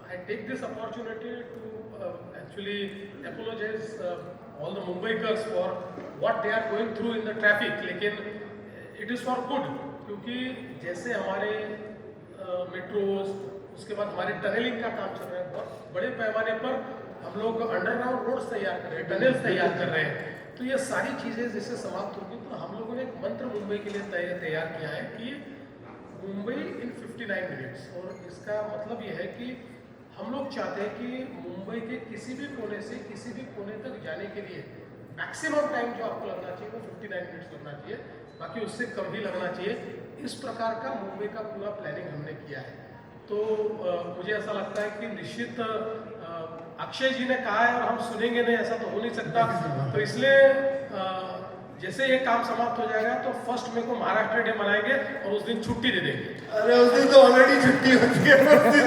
I take this opportunity to actually apologize all the Mumbaikars for what they are going through in the traffic. लेकिन it is for good, क्योंकि जैसे हमारे मेट्रोज, उसके बाद हमारे टनलिंग का काम चल रहा है, बहुत बड़े पैमाने पर हम लोग अंडरग्राउंड रोड्स तैयार कर रहे हैं, टनल्स तैयार कर रहे हैं। तो ये सारी चीज़ें जैसे समाप्त होगी तो हम लोगों ने एक मंत्र मुंबई के लिए तैयार किया है कि मुंबई इन 59 मिनट्स। और इसका मतलब ये है कि हम लोग चाहते हैं कि मुंबई के किसी भी कोने से किसी भी कोने तक जाने के लिए मैक्सिमम टाइम जो आपको लगना चाहिए वो 59 मिनट्स लगना चाहिए, बाकी उससे कम ही लगना चाहिए। इस प्रकार का मुंबई का पूरा प्लानिंग हमने किया है। तो मुझे ऐसा लगता है कि निश्चित अक्षय जी ने कहा है और हम सुनेंगे नहीं, ऐसा तो हो नहीं सकता। तो इसलिए जैसे ये काम समाप्त हो जाएगा तो 1 मई को महाराष्ट्र डे मनाएंगे और उस दिन छुट्टी दे देंगे। अरे उस दिन तो ऑलरेडी छुट्टी होती है उस दिन।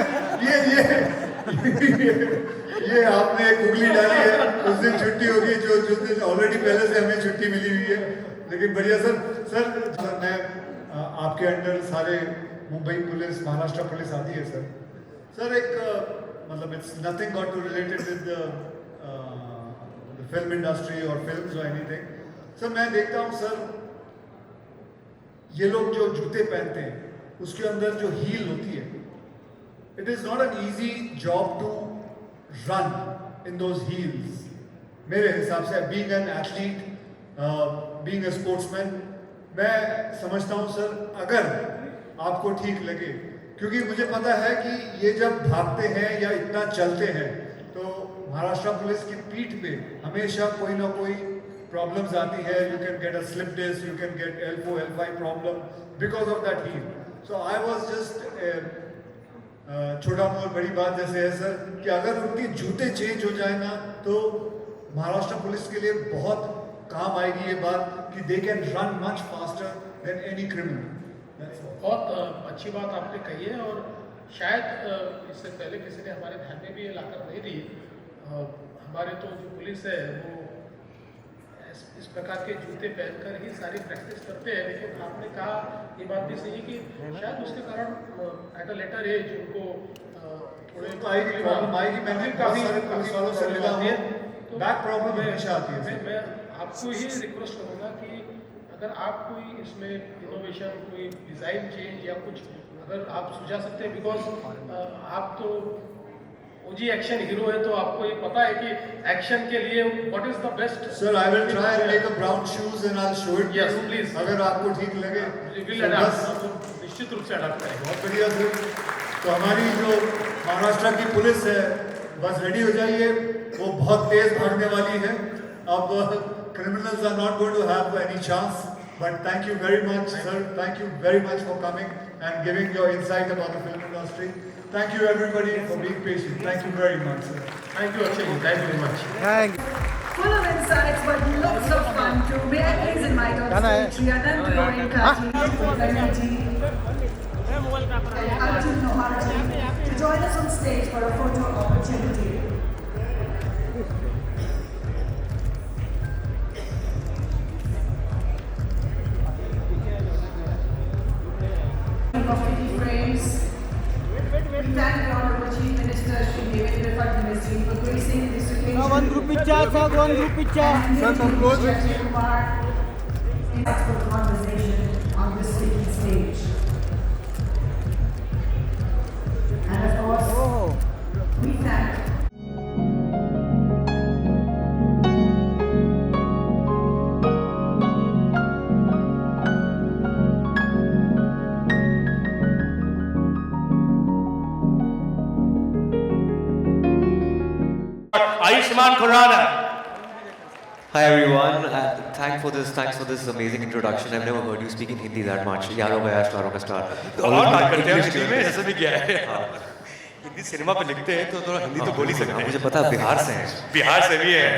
ये आपने एक उंगली डाली है, उस दिन छुट्टी होगी जो जिस दिन ऑलरेडी पहले से हमें छुट्टी मिली हुई है। लेकिन बढ़िया सर मैं आपके अंडर सारे मुंबई पुलिस, महाराष्ट्र पुलिस आती है सर एक मतलब it's nothing got to related with the film industry और फिल्म्स और एनीथिंग। सर मैं देखता हूँ सर, ये लोग जो जूते पहनते हैं उसके अंदर जो हील होती है, it is not an easy job to run in those heels. मेरे हिसाब से being an athlete, being a sportsman, मैं समझता हूँ सर अगर आपको ठीक लगे, क्योंकि मुझे पता है कि ये जब भागते हैं या इतना चलते हैं तो महाराष्ट्र पुलिस की पीठ पे हमेशा कोई ना कोई प्रॉब्लम्स आती है। You can get a slip disc, you can get L4, L5 problem because of that heel. So I was just छोटा मोटा बड़ी बात जैसे है सर कि अगर उनके जूते चेंज हो जाए ना तो महाराष्ट्र पुलिस के लिए बहुत काम आएगी ये बात कि they can run much faster than any criminal. बहुत अच्छी बात आपने कही है और शायद इससे पहले किसी ने हमारे ध्यान में भी ये लाकर नहीं दी। हमारे तो जो पुलिस है वो इस प्रकार के जूते पहनकर ही सारी प्रैक्टिस करते हैं। लेकिन आपने कहा ये बात भी सही कि शायद उसके कारण एट अ लेटर एज उनको थोड़े प्रॉब्लम आएगी। मैंने काफी सालों से मिला हूं, बैक प्रॉब्लम हमेशा आती है। मैं आपको ही रिक्वेस्ट करूँगा कि अगर आप कोई इसमें इनोवेशन, कोई डिज़ाइन चेंज या कुछ अगर आप सुझा सकते हैं, बिकॉज आप तो ओजी एक्शन हीरो है तो आपको ये पता है कि एक्शन के लिए what is the best. Sir I will try and make a brown shoes and I will show it. Yes please, अगर आपको ठीक लगे विल अडॉप्ट, निश्चित रूप से अडॉप्ट करेंगे। बहुत बढ़िया सर। तो हमारी जो महाराष्ट्र की पुलिस है बस रेडी हो जाइए, वो बहुत तेज भागने वाली है। अब criminals are not going to have any chance, but thank you very much sir, thank you very much for coming and giving your insight about the film industry. Thank you everybody for being patient. Thank you very much sir. Thank you Akshay, thank you very much. Thank you. Full of insights, but lots of fun too. May I please invite on stage Sriyanand Goenka and Arjun Noharji to join us on stage for a photo opportunity. Of ficci-frames, we thank the Honorable Chief Minister Shri DevendraFadnavis for gracing this occasion. One group picture, sir. One group picture. Sir, come close. Akshay Kumar insightful conversation on this speaking stage. And of course, we thank AyushmannKhurrana. Hi everyone, thanks for this amazing introduction. I've never heard you speak in Hindi that much. यारों का यार, स्टारों का star. और बात करते हैं हिंदी में, ऐसा भी क्या है? हिंदी सिनेमा पे लिखते हैं तो थोड़ा हिंदी तो बोल ही सकते हैं। मुझे पता है बिहार से हैं। बिहार से भी है।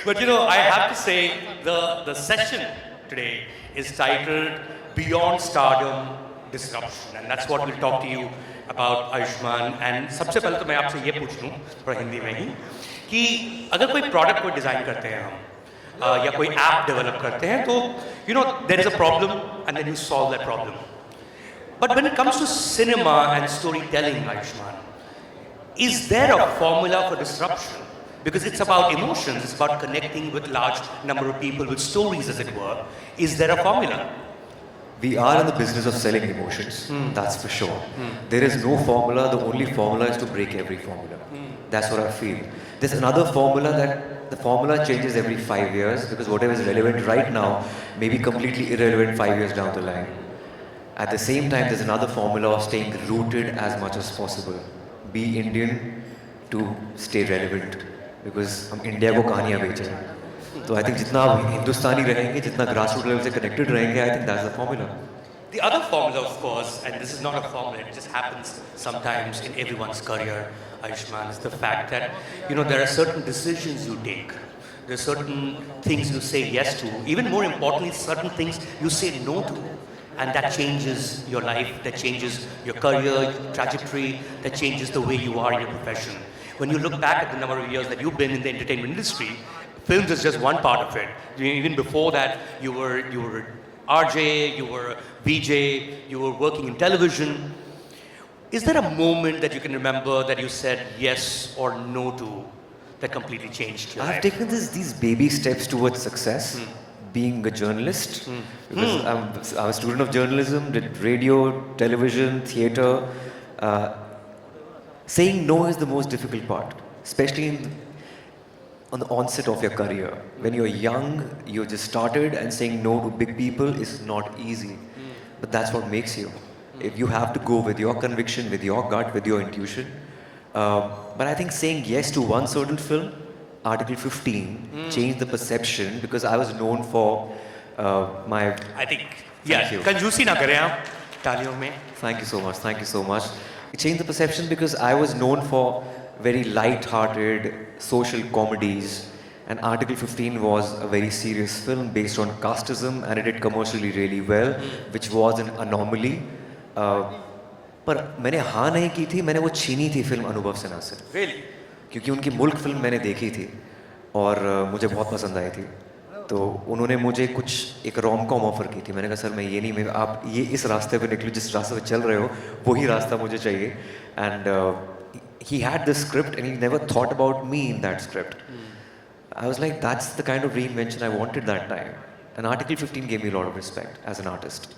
But you know, I have to say the session today is titled Beyond Stardom Disruption, and that's what we'll talk to you about Ayushmann. And सबसे पहले तो मैं आपसे ये पूछ लूँ थोड़ा हिंदी में ही कि अगर कोई प्रोडक्ट को डिज़ाइन करते हैं हम या कोई ऐप डेवलप करते हैं तो you know there is a problem and then you solve that problem. But when it comes to cinema and story telling, Ayushmann, is there a formula for disruption? Because it's about emotions, it's about connecting with large number of people, with stories as it were. Is there a formula? We are in the business of selling emotions, that's for sure. There is no formula, the only formula is to break every formula. That's what I feel. There's another formula that the formula changes every 5 years because whatever is relevant right now may be completely irrelevant 5 years down the line. At the same time, there's another formula of staying rooted as much as possible. Be Indian to stay relevant because हम India को कहानियाँ बेच रहे हैं. तो I think जितना आप हिंदुस्तानी रहेंगे, जितना grassroots level से connected रहेंगे, I think that's the formula. The other formula, of course, and this is not a formula, it just happens sometimes in everyone's career, Ayushmann, is the fact that, there are certain decisions you take. There are certain things you say yes to. Even more importantly, certain things you say no to. And that changes your life, that changes your career, your trajectory, that changes the way you are in your profession. When you look back at the number of years that you've been in the entertainment industry, films is just one part of it. Even before that, you were RJ, you were VJ, you were working in television. Is there a moment that you can remember that you said yes or no to that completely changed your life? I've taken these baby steps towards success. Being a journalist, because I'm a student of journalism, did radio, television, theatre. Saying no is the most difficult part, especially on the onset of your career. When you're young, you just started, and saying no to big people is not easy. But that's what makes you. If you have to go with your conviction, with your gut, with your intuition. But I think saying yes to one certain film, Article 15, changed the perception because I was known for my... I think, कंजूसी ना करें आप तालियों में. Thank you so much, thank you so much. It changed the perception because I was known for very light-hearted social comedies, and Article 15 was a very serious film based on casteism, and it did commercially really well, which was an anomaly. पर मैंने हाँ नहीं की थी, मैंने वो छीनी थी फिल्म अनुभव सिन्हा से. Really? क्योंकि उनकी मुल्क फिल्म मैंने देखी थी और मुझे बहुत पसंद आई थी. तो उन्होंने मुझे कुछ एक रोम कॉम ऑफर की थी. मैंने कहा सर मैं ये नहीं, आप ये इस रास्ते पे निकलो जिस रास्ते पे चल रहे हो, वही रास्ता मुझे चाहिए. And he had this script and he never thought about me in that script. I was like, that's the kind of reinvention I wanted that time. And Article 15 gave me a lot of respect as an artist.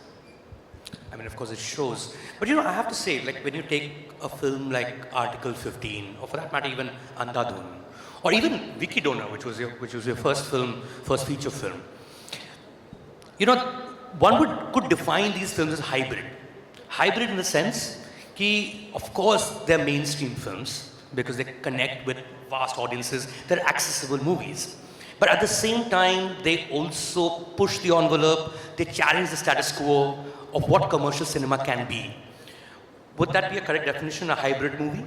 I mean, of course, it shows. But I have to say, like when you take a film like Article 15, or for that matter, even Andhadhun, or even Vicky Donor, which was your first feature film. One could define these films as hybrid. Hybrid in the sense that, of course, they're mainstream films because they connect with vast audiences. They're accessible movies. But at the same time, they also push the envelope. They challenge the status quo of what commercial cinema can be. Would that be a correct definition, a hybrid movie?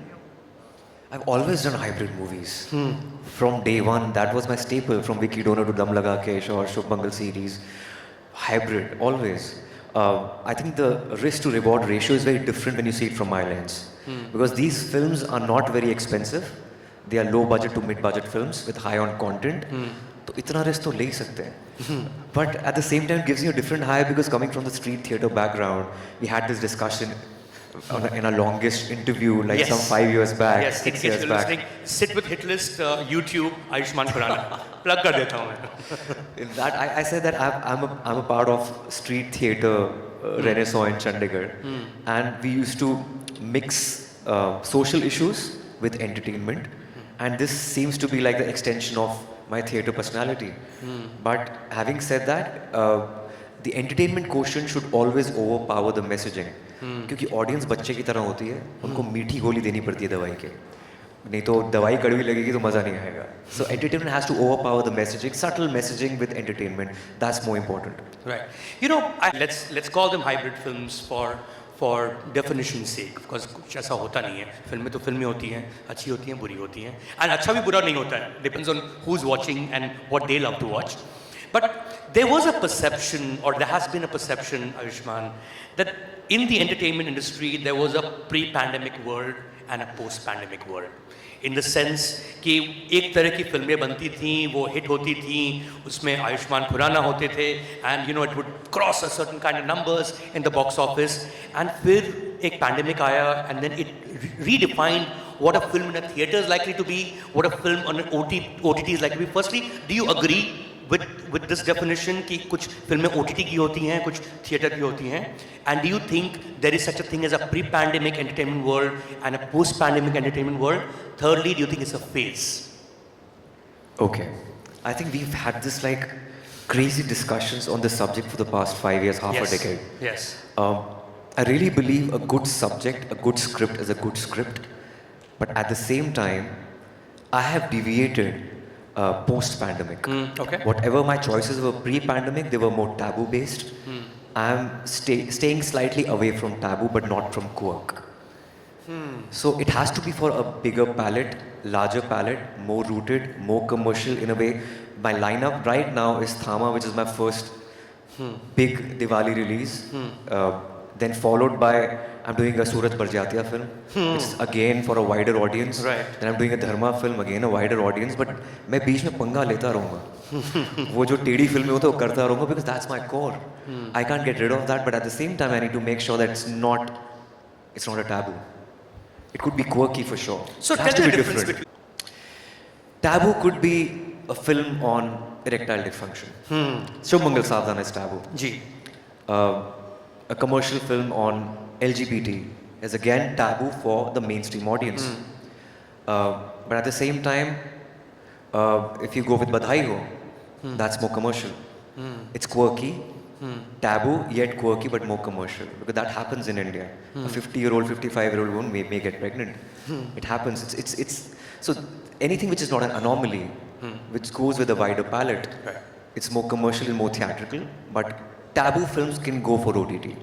I've always done hybrid movies. From day one, that was my staple, from Vicky Donor to Dam Laga Kesh or Shubh Mangal series. Hybrid, always. I think the risk to reward ratio is very different when you see it from my lens. Because these films are not very expensive. They are low budget to mid budget films with high on content. So itna risk to le hi sakte hain. But at the same time, it gives you a different high because coming from the street theatre background, we had this discussion in our longest interview, like some 5 years back, yes, 6 years back. Listening, sit with hit list, YouTube, AyushmannKhurrana. Plug kar deta hu main. In that, I said that I'm a part of street theatre renaissance in Chandigarh, and we used to mix social issues with entertainment, and this seems to be like the extension of my theatre personality. But having said that, the entertainment quotient should always overpower the messaging. क्योंकि audience बच्चे की तरह होती है, उनको मीठी गोली देनी पड़ती है दवाई के, नहीं तो दवाई कड़वी लगेगी तो मज़ा नहीं आएगा. So entertainment has to overpower the messaging, subtle messaging with entertainment. That's more important. Right. Let's call them hybrid films for definition's sake. Of course, कुछ ऐसा होता नहीं है. फिल्में तो फिल्में होती हैं, अच्छी होती हैं, बुरी होती हैं. And अच्छा भी बुरा नहीं होता है. Depends on who's watching and what they love to watch. But there was a perception, or there has been a perception, Ayushmann, that in the entertainment industry, there was a pre-pandemic world and a post-pandemic world. In the sense कि एक तरह की फिल्में बनती थीं, वो hit होती थीं, उसमें आयुष्मान खुराना होते थे, and it would cross a certain kind of numbers in the box office. And फिर एक pandemic आया, and then it redefined what a film in a theatre is likely to be, what a film on an OTT is likely to be. Firstly, do you agree with this definition कि कुछ फिल्में OTT की होती हैं, कुछ theatre की होती हैं? And do you think there is such a thing as a pre-pandemic entertainment world and a post-pandemic entertainment world? Thirdly, do you think it's a phase? Okay. I think we've had this like crazy discussions on this subject for the past 5 years, half a decade. Yes. I really believe a good subject, a good script is a good script. But at the same time, I have deviated post-pandemic. Okay. Whatever my choices were pre-pandemic, they were more taboo-based. I'm staying slightly away from taboo, but not from quirk. So it has to be for a bigger palette, larger palette, more rooted, more commercial in a way. My lineup right now is Thama, which is my first big Diwali release. Then followed by, I'm doing a Suraj Barjatiya film, which is again for a wider audience. Right. Then I'm doing a Dharma film, again a wider audience. But मैं बीच में पंगा लेता रहूँगा. वो जो टेढ़ी फिल्में होते हैं वो करता रहूँगा because that's my core. I can't get rid of that, but at the same time I need to make sure that it's not a taboo. It could be quirky for sure. So it has tell to me be the difference different. Taboo could be a film on erectile dysfunction. Shubh Mangal Savdhan is taboo. Ji. A commercial film on LGBT is again taboo for the mainstream audience. But at the same time, if you go with Badhai Ho, that's more commercial. It's quirky, taboo, yet quirky, but more commercial. Because that happens in India. A 50-year-old, 55-year-old woman may get pregnant. It happens. It's so anything which is not an anomaly, which goes with a wider palette, it's more commercial and more theatrical. But taboo films can go for OTT.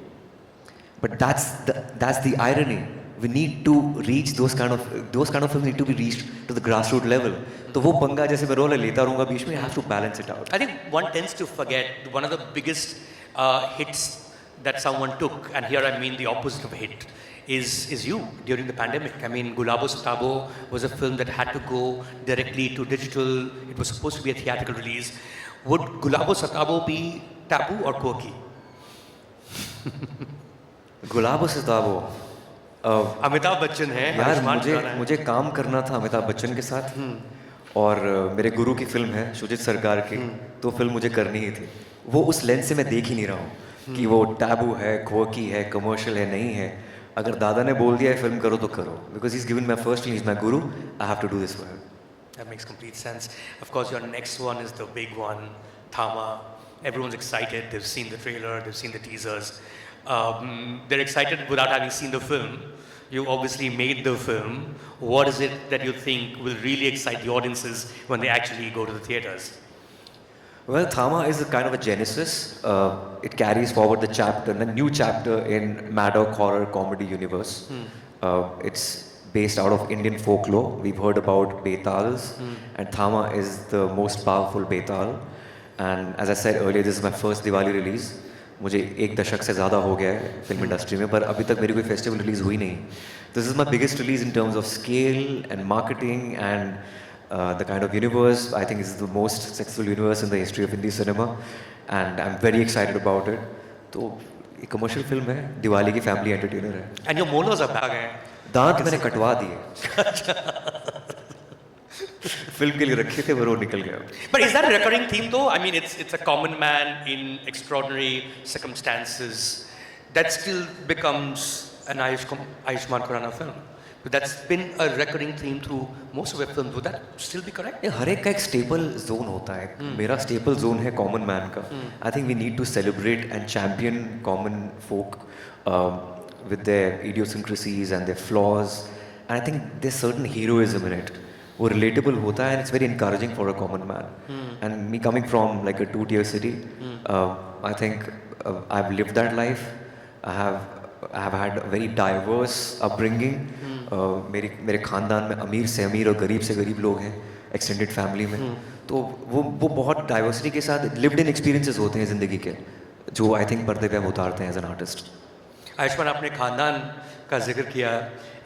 But that's the irony. We need to reach those kind of films need to be reached to the grassroots level. तो वो पंगा जैसे मैं role लेता रहूँगा बीच में, you have to balance it out. I think one tends to forget one of the biggest hits that someone took, and here I mean the opposite of a hit, is you during the pandemic. I mean, Gulabo Sitabo was a film that had to go directly to digital. It was supposed to be a theatrical release. Would Gulabo Sitabo be taboo or quirky? गुलाबो सिताबो अमिताभ बच्चन है, आयुष्मान खुराना है। मुझे काम करना था अमिताभ बच्चन के साथ और मेरे गुरु की फिल्म है शुजित सरकार की, तो फिल्म मुझे करनी ही थी. वो उस लेंस से मैं देख ही नहीं रहा हूँ कि वो टैबू है, क्वर्की है, कमर्शियल है, नहीं है. अगर दादा ने बोल दिया है फिल्म करो तो करो, because he is given my first, he is my guru, I have to do this for him. That makes complete sense. Of course, your next one is the big one, Thama. Everyone's excited. They've seen the trailer, they've seen the teasers. They're excited without having seen the film. You obviously made the film. What is it that you think will really excite the audiences when they actually go to the theaters? Well, Thama is a kind of a genesis. It carries forward the chapter, a new chapter in Maddock horror comedy universe. It's based out of Indian folklore. We've heard about Betals, and Thama is the most powerful Betal. And as I said earlier, this is my first Diwali release. मुझे 1 दशक से ज़्यादा हो गया है film industry में, पर अभी तक मेरी कोई फेस्टिवल रिलीज़ हुई नहीं. This is my biggest release in terms of scale and marketing and the kind of universe. I think is the most successful universe in the history of Hindi cinema and I am very excited about it. तो एक commercial film है, दिवाली की family entertainer है. And your molars are back हैं. दांत मैंने कटवा दिए. फिल्म के लिए रखे थे, वो निकल गया. But is that a recurring theme though? I mean, it's a common man in extraordinary circumstances that still becomes an AyushmannKhurrana film. But that's been a recurring theme through most of your films. Would that still be correct? हर एक का एक staple zone होता है. मेरा staple zone है common man का. I think we need to celebrate and champion common folk with their idiosyncrasies and their flaws. And I think there's certain heroism in it. वो relatable होता है and it's very encouraging for a common man. And me coming from like a 2-tier city, I think I've lived that life. I have had a very diverse upbringing. मेरे खानदान में अमीर से अमीर और गरीब से गरीब लोग हैं एक्सटेंडेड फैमिली में. तो वो बहुत डाइवर्सिटी के साथ लिव्ड इन एक्सपीरियंसेस होते हैं ज़िंदगी के, जो आई थिंक पर्दे पे हम उतारते हैं एज एन आर्टिस्ट. आयुष्मान, आपने खानदान का जिक्र किया.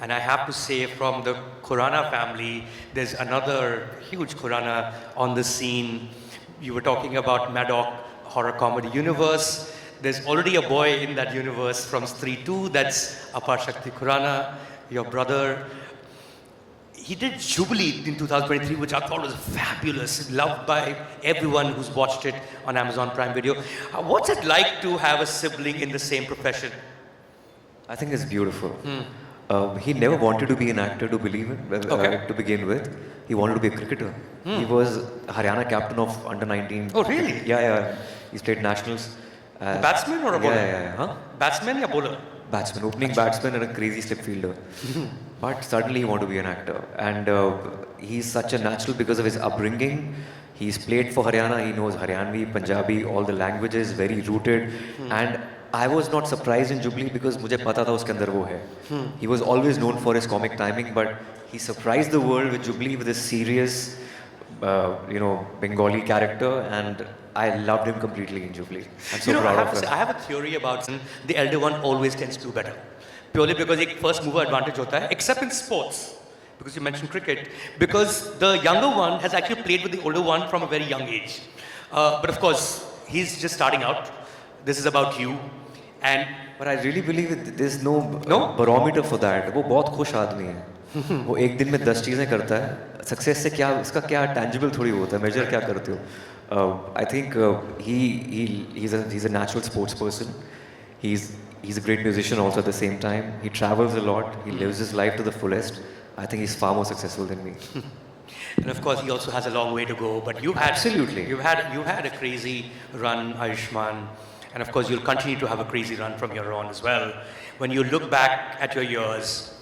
And I have to say, from the Khurrana family, there's another huge Khurrana on the scene. You were talking about Maddock horror comedy universe. There's already a boy in that universe from Stree 2. That's Apar Shakti Khurrana, your brother. he did Jubilee in 2023, which I thought was fabulous, loved by everyone who's watched it on Amazon Prime Video. What's it like to have a sibling in the same profession? I think it's beautiful. He never wanted to be an actor to to begin with. He wanted to be a cricketer. He was Haryana captain of under 19. Oh, really? Yeah. He's played nationals. A batsman or a bowler? Yeah. Huh? Batsman or bowler? Batsman, opening batsman and a crazy slip fielder. But suddenly he wanted to be an actor. And he's such a natural because of his upbringing. He's played for Haryana. He knows Haryanvi, Punjabi, all the languages, very rooted. And I was not surprised in Jubilee because मुझे पता था उसके अंदर वो है. He was always known for his comic timing, but he surprised the world with Jubilee with this serious, Bengali character, and I loved him completely in Jubilee. I'm so proud of him. I have a theory about the elder one always tends to do better, purely because एक first mover advantage होता है, except in sports, because you mentioned cricket, because the younger one has actually played with the older one from a very young age. But of course, he's just starting out. This is about you. But I really believe there's no barometer for that. वो बहुत खुश आदमी है. वो एक दिन में 10 चीजें करता है. Success से क्या इसका क्या tangible थोड़ी होता है. Measure क्या करते हो? I think he's a natural sports person. He's a great musician also at the same time. He travels a lot. He lives his life to the fullest. I think he's far more successful than me. And of course, he also has a long way to go. But you've had a crazy run, Ayushmann. And of course, you'll continue to have a crazy run from here on as well. When you look back at your years,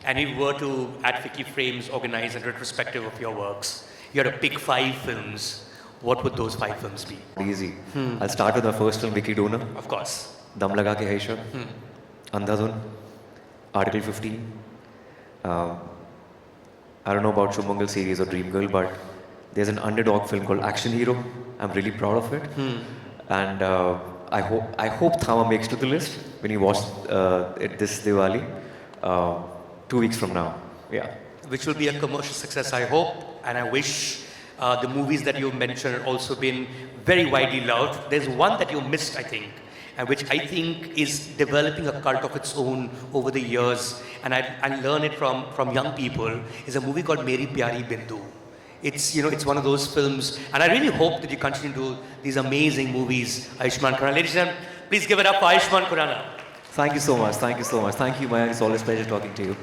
and if you were to, at ficci-frames, organize a retrospective of your works, you had to pick 5 films. What would those 5 films be? Easy. I'll start with my first film, Vicky Donor. Of course. Dam Laga Ke Haisha. Andhadhun. Article 15. I don't know about Shumangal series or Dream Girl, but there's an underdog film called Action Hero. I'm really proud of it. And I hope Thama makes to the list when you watch it this Diwali, 2 weeks from now. Yeah. Which will be a commercial success, I hope, and I wish the movies that you mentioned have also been very widely loved. There's one that you missed, I think, and which I think is developing a cult of its own over the years, and I learn it from young people, is a movie called Meri Pyari Bindu. It's one of those films, and I really hope that you continue to do these amazing movies, AyushmannKhurrana. Ladies and gentlemen, please give it up for AyushmannKhurrana. Thank you so much. Thank you so much. Thank you, Mayank. It's always a pleasure talking to you.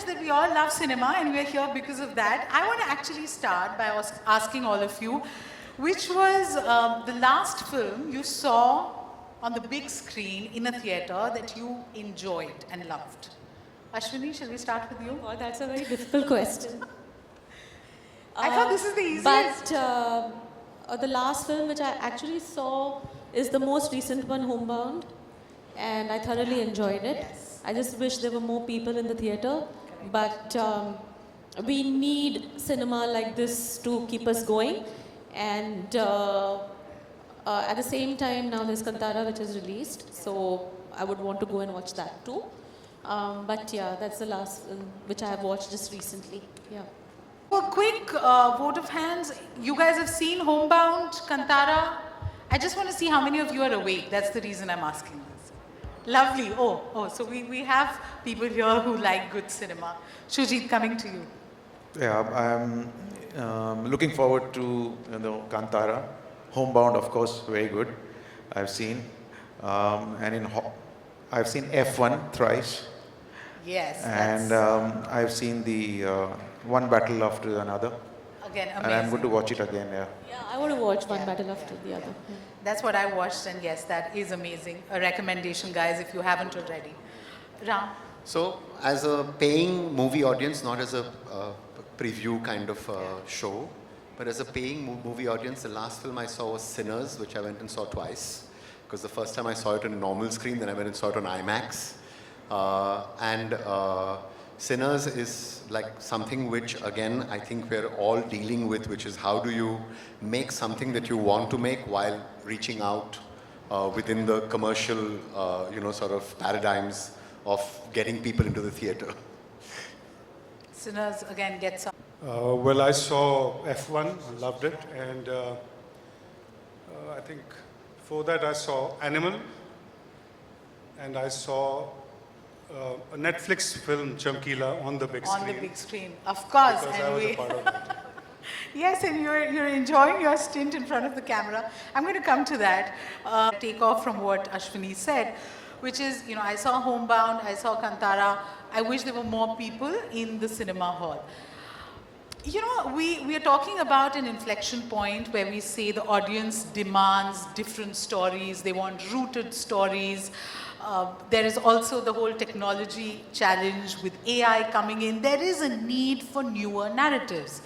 That we all love cinema and we're here because of that. I want to actually start by asking all of you, which was the last film you saw on the big screen in a theatre that you enjoyed and loved? Ashwini, shall we start with you? Oh, that's a very difficult question. I thought this is the easiest. But the last film which I actually saw is the most recent one, Homebound, and I thoroughly enjoyed it. Yes. I just wish there were more people in the theatre. But we need cinema like this to keep us going, and at the same time now there's Kantara which is released, so I would want to go and watch that too. But yeah, that's the last film which I have watched just recently. Yeah. A quick vote of hands. You guys have seen Homebound, Kantara? I just want to see how many of you are awake. That's the reason I'm asking this. Lovely. Oh, so we have people here who like good cinema. Shujit, coming to you. Yeah, I'm looking forward to Kantara. Homebound, of course, very good. I've seen, I've seen F1 thrice. Yes. And I've seen the One Battle After Another. Again, amazing. And I'm going to watch it again. Yeah. Yeah, I want to watch One Battle After the Other. Yeah. That's what I watched, and yes, that is amazing. A recommendation, guys, if you haven't already. Ram? So, as a paying movie audience, not as a preview kind of show, but as a paying movie audience, the last film I saw was Sinners, which I went and saw twice. Because the first time I saw it on a normal screen, then I went and saw it on IMAX. Sinners is like something which, again, I think we're all dealing with, which is how do you make something that you want to make while reaching out within the commercial, sort of paradigms of getting people into the theatre. Sinners, again, get some. Well, I saw F1, loved it, and I think before that I saw Animal, and I saw a Netflix film, Chamkila, on the big screen. On the big screen, of course. Because and I was a part of that. Yes, and you're enjoying your stint in front of the camera. I'm going to come to that. Take off from what Ashwini said, which is, I saw Homebound, I saw Kantara. I wish there were more people in the cinema hall. We are talking about an inflection point where we say the audience demands different stories. They want rooted stories. There is also the whole technology challenge with AI coming in. There is a need for newer narratives.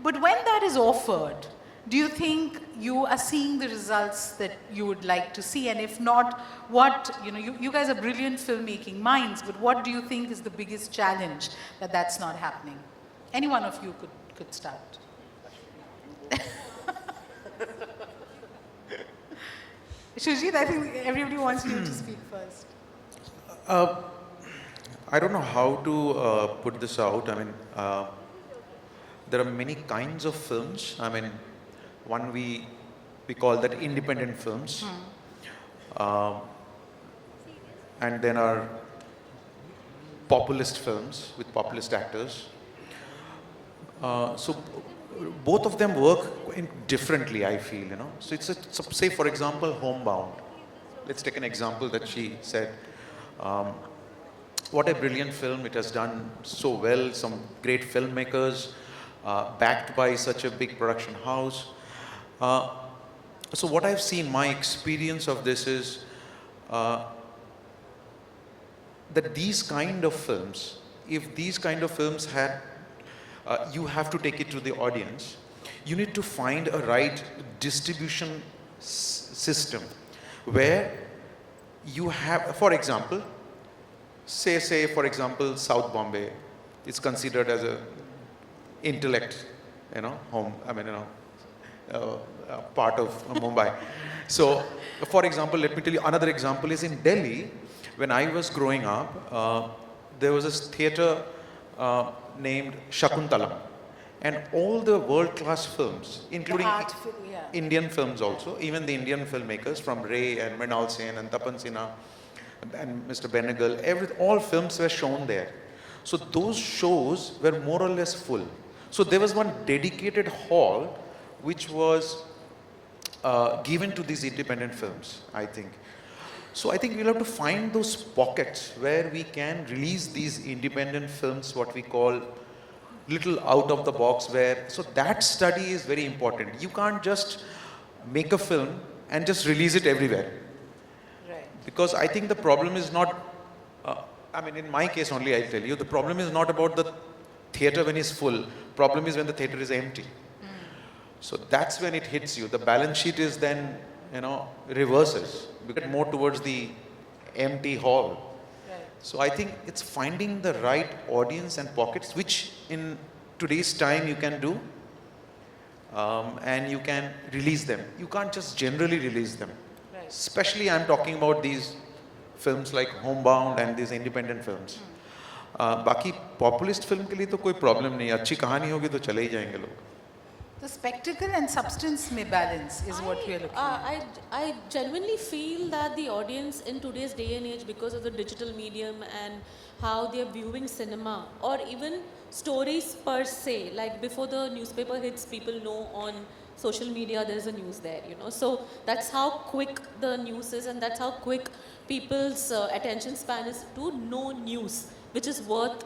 But when that is offered, do you think you are seeing the results that you would like to see? And if not, what, you guys are brilliant filmmaking minds, but what do you think is the biggest challenge that that's not happening? Any one of you could start. Shujit, I think everybody wants you to speak first. I don't know how to put this out. I mean, there are many kinds of films. I mean, one we call that independent films. And then are populist films with populist actors. So both of them work differently, I feel, So it's say, for example, Homebound. Let's take an example that she said. What a brilliant film. It has done so well. Some great filmmakers, backed by such a big production house. So what I've seen, my experience of this is that these kind of films, if these kind of films had, you have to take it to the audience. You need to find a right distribution system where you have, for example, say for example, South Bombay is considered as a intellect, part of Mumbai. So, for example, let me tell you another example is in Delhi. When I was growing up, there was this theatre named Shakuntalam, and all the world-class films, including Indian films also, even the Indian filmmakers from Ray and Mrinal Sen and Tapan Sinha and Mr. Benegal, all films were shown there. So those shows were more or less full. So there was one dedicated hall which was given to these independent films, I think. So I think we'll have to find those pockets where we can release these independent films, what we call little out of the box, so that study is very important. You can't just make a film and just release it everywhere. Right. Because I think the problem is not, in my case only I'll tell you, the problem is not about the theatre when it's full. Problem is when the theatre is empty. So that's when it hits you. The balance sheet is then, reverses. We get more towards the empty hall. Right. So I think it's finding the right audience and pockets, which in today's time you can do, and you can release them. You can't just generally release them. Right. Especially I'm talking about these films like Homebound and these independent films. बाकी populist film के लिए तो कोई problem नहीं है, अच्छी कहानी होगी तो चले ही जाएंगे लोग. The spectacle and substance may balance is what we are looking at. I genuinely feel that the audience in today's day and age, because of the digital medium and how they are viewing cinema or even stories per se, like before the newspaper hits, people know on social media there's a news there, So that's how quick the news is, and that's how quick people's attention span is to know news, which is worth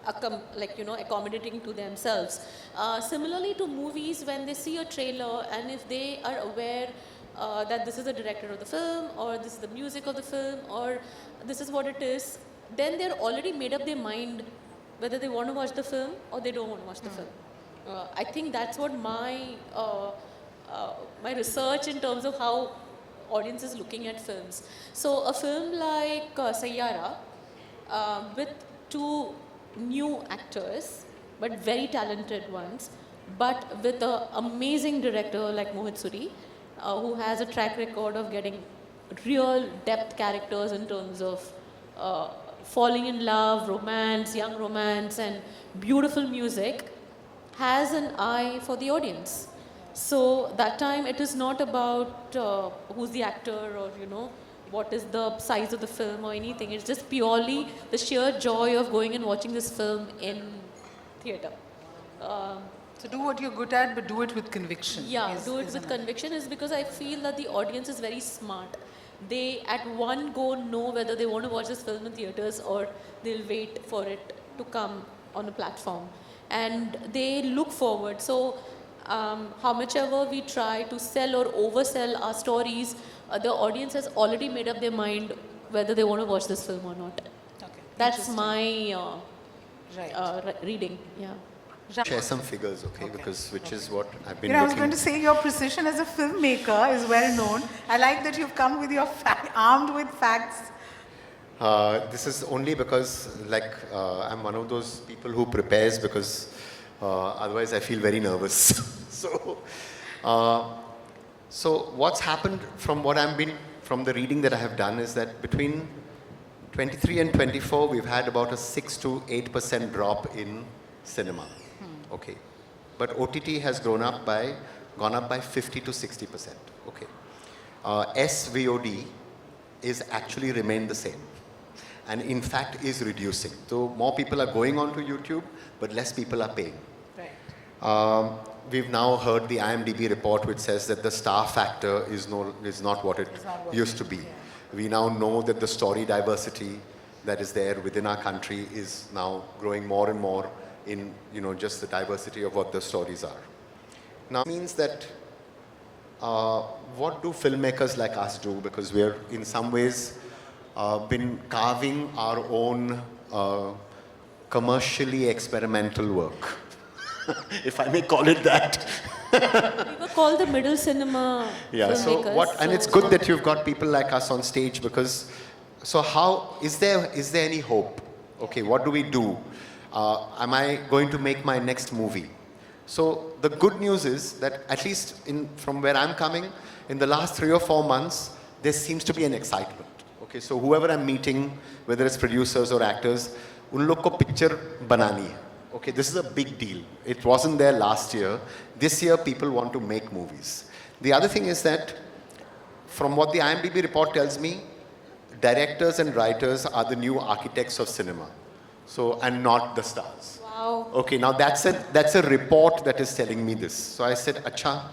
accommodating to themselves. Similarly to movies, when they see a trailer and if they are aware that this is the director of the film, or this is the music of the film, or this is what it is, then they're already made up their mind whether they want to watch the film or they don't want to watch the film. I think that's what my research in terms of how audience is looking at films. So a film like Sayyara, with two new actors, but very talented ones, but with an amazing director like Mohit Suri, who has a track record of getting real depth characters in terms of falling in love, romance, young romance, and beautiful music, has an eye for the audience. So that time it is not about who's the actor or, you know, what is the size of the film or anything. It's just purely the sheer joy of going and watching this film in theatre. So do what you're good at, but do it with conviction. Yeah, do it with conviction is because I feel that the audience is very smart. They at one go know whether they want to watch this film in theatres or they'll wait for it to come on a platform. And they look forward. So how much ever we try to sell or oversell our stories, the audience has already made up their mind whether they want to watch this film or not. Okay. That's my reading. Yeah. Share some figures, okay? Because which is what I've been You know, I was looking. going to say your precision as a filmmaker is well known. I like that you've come with your armed with facts. This is only because, like, I'm one of those people who prepares because otherwise I feel very nervous. So what's happened from what from the reading that I have done is that between 23 and 24, we've had about a 6 to 8% drop in cinema. Okay, but OTT has gone up by 50 to 60%. Okay, SVOD is actually remained the same, and in fact is reducing. So more people are going on to YouTube, but less people are paying. Right. We've now heard the IMDb report which says that the star factor is not what it used to be. Yeah. We now know that the story diversity that is there within our country is now growing more and more in, you know, just the diversity of what the stories are. Now, it means that what do filmmakers like us do? Because we're in some ways been carving our own commercially experimental work. If I may call it that. We were called the middle cinema filmmakers. And it's good that you've got people like us on stage because, so how, is there any hope? Okay, what do we do? Am I going to make my next movie? So the good news is that at least from where I'm coming, in the last 3 or 4 months, there seems to be an excitement. Okay, so whoever I'm meeting, whether it's producers or actors, उन लोग को picture बनानी है. Okay, this is a big deal. It wasn't there last year. This year, people want to make movies. The other thing is that, from what the IMDb report tells me, directors and writers are the new architects of cinema. So, and not the stars. Wow. Okay, now that's a report that is telling me this. So I said, अच्छा,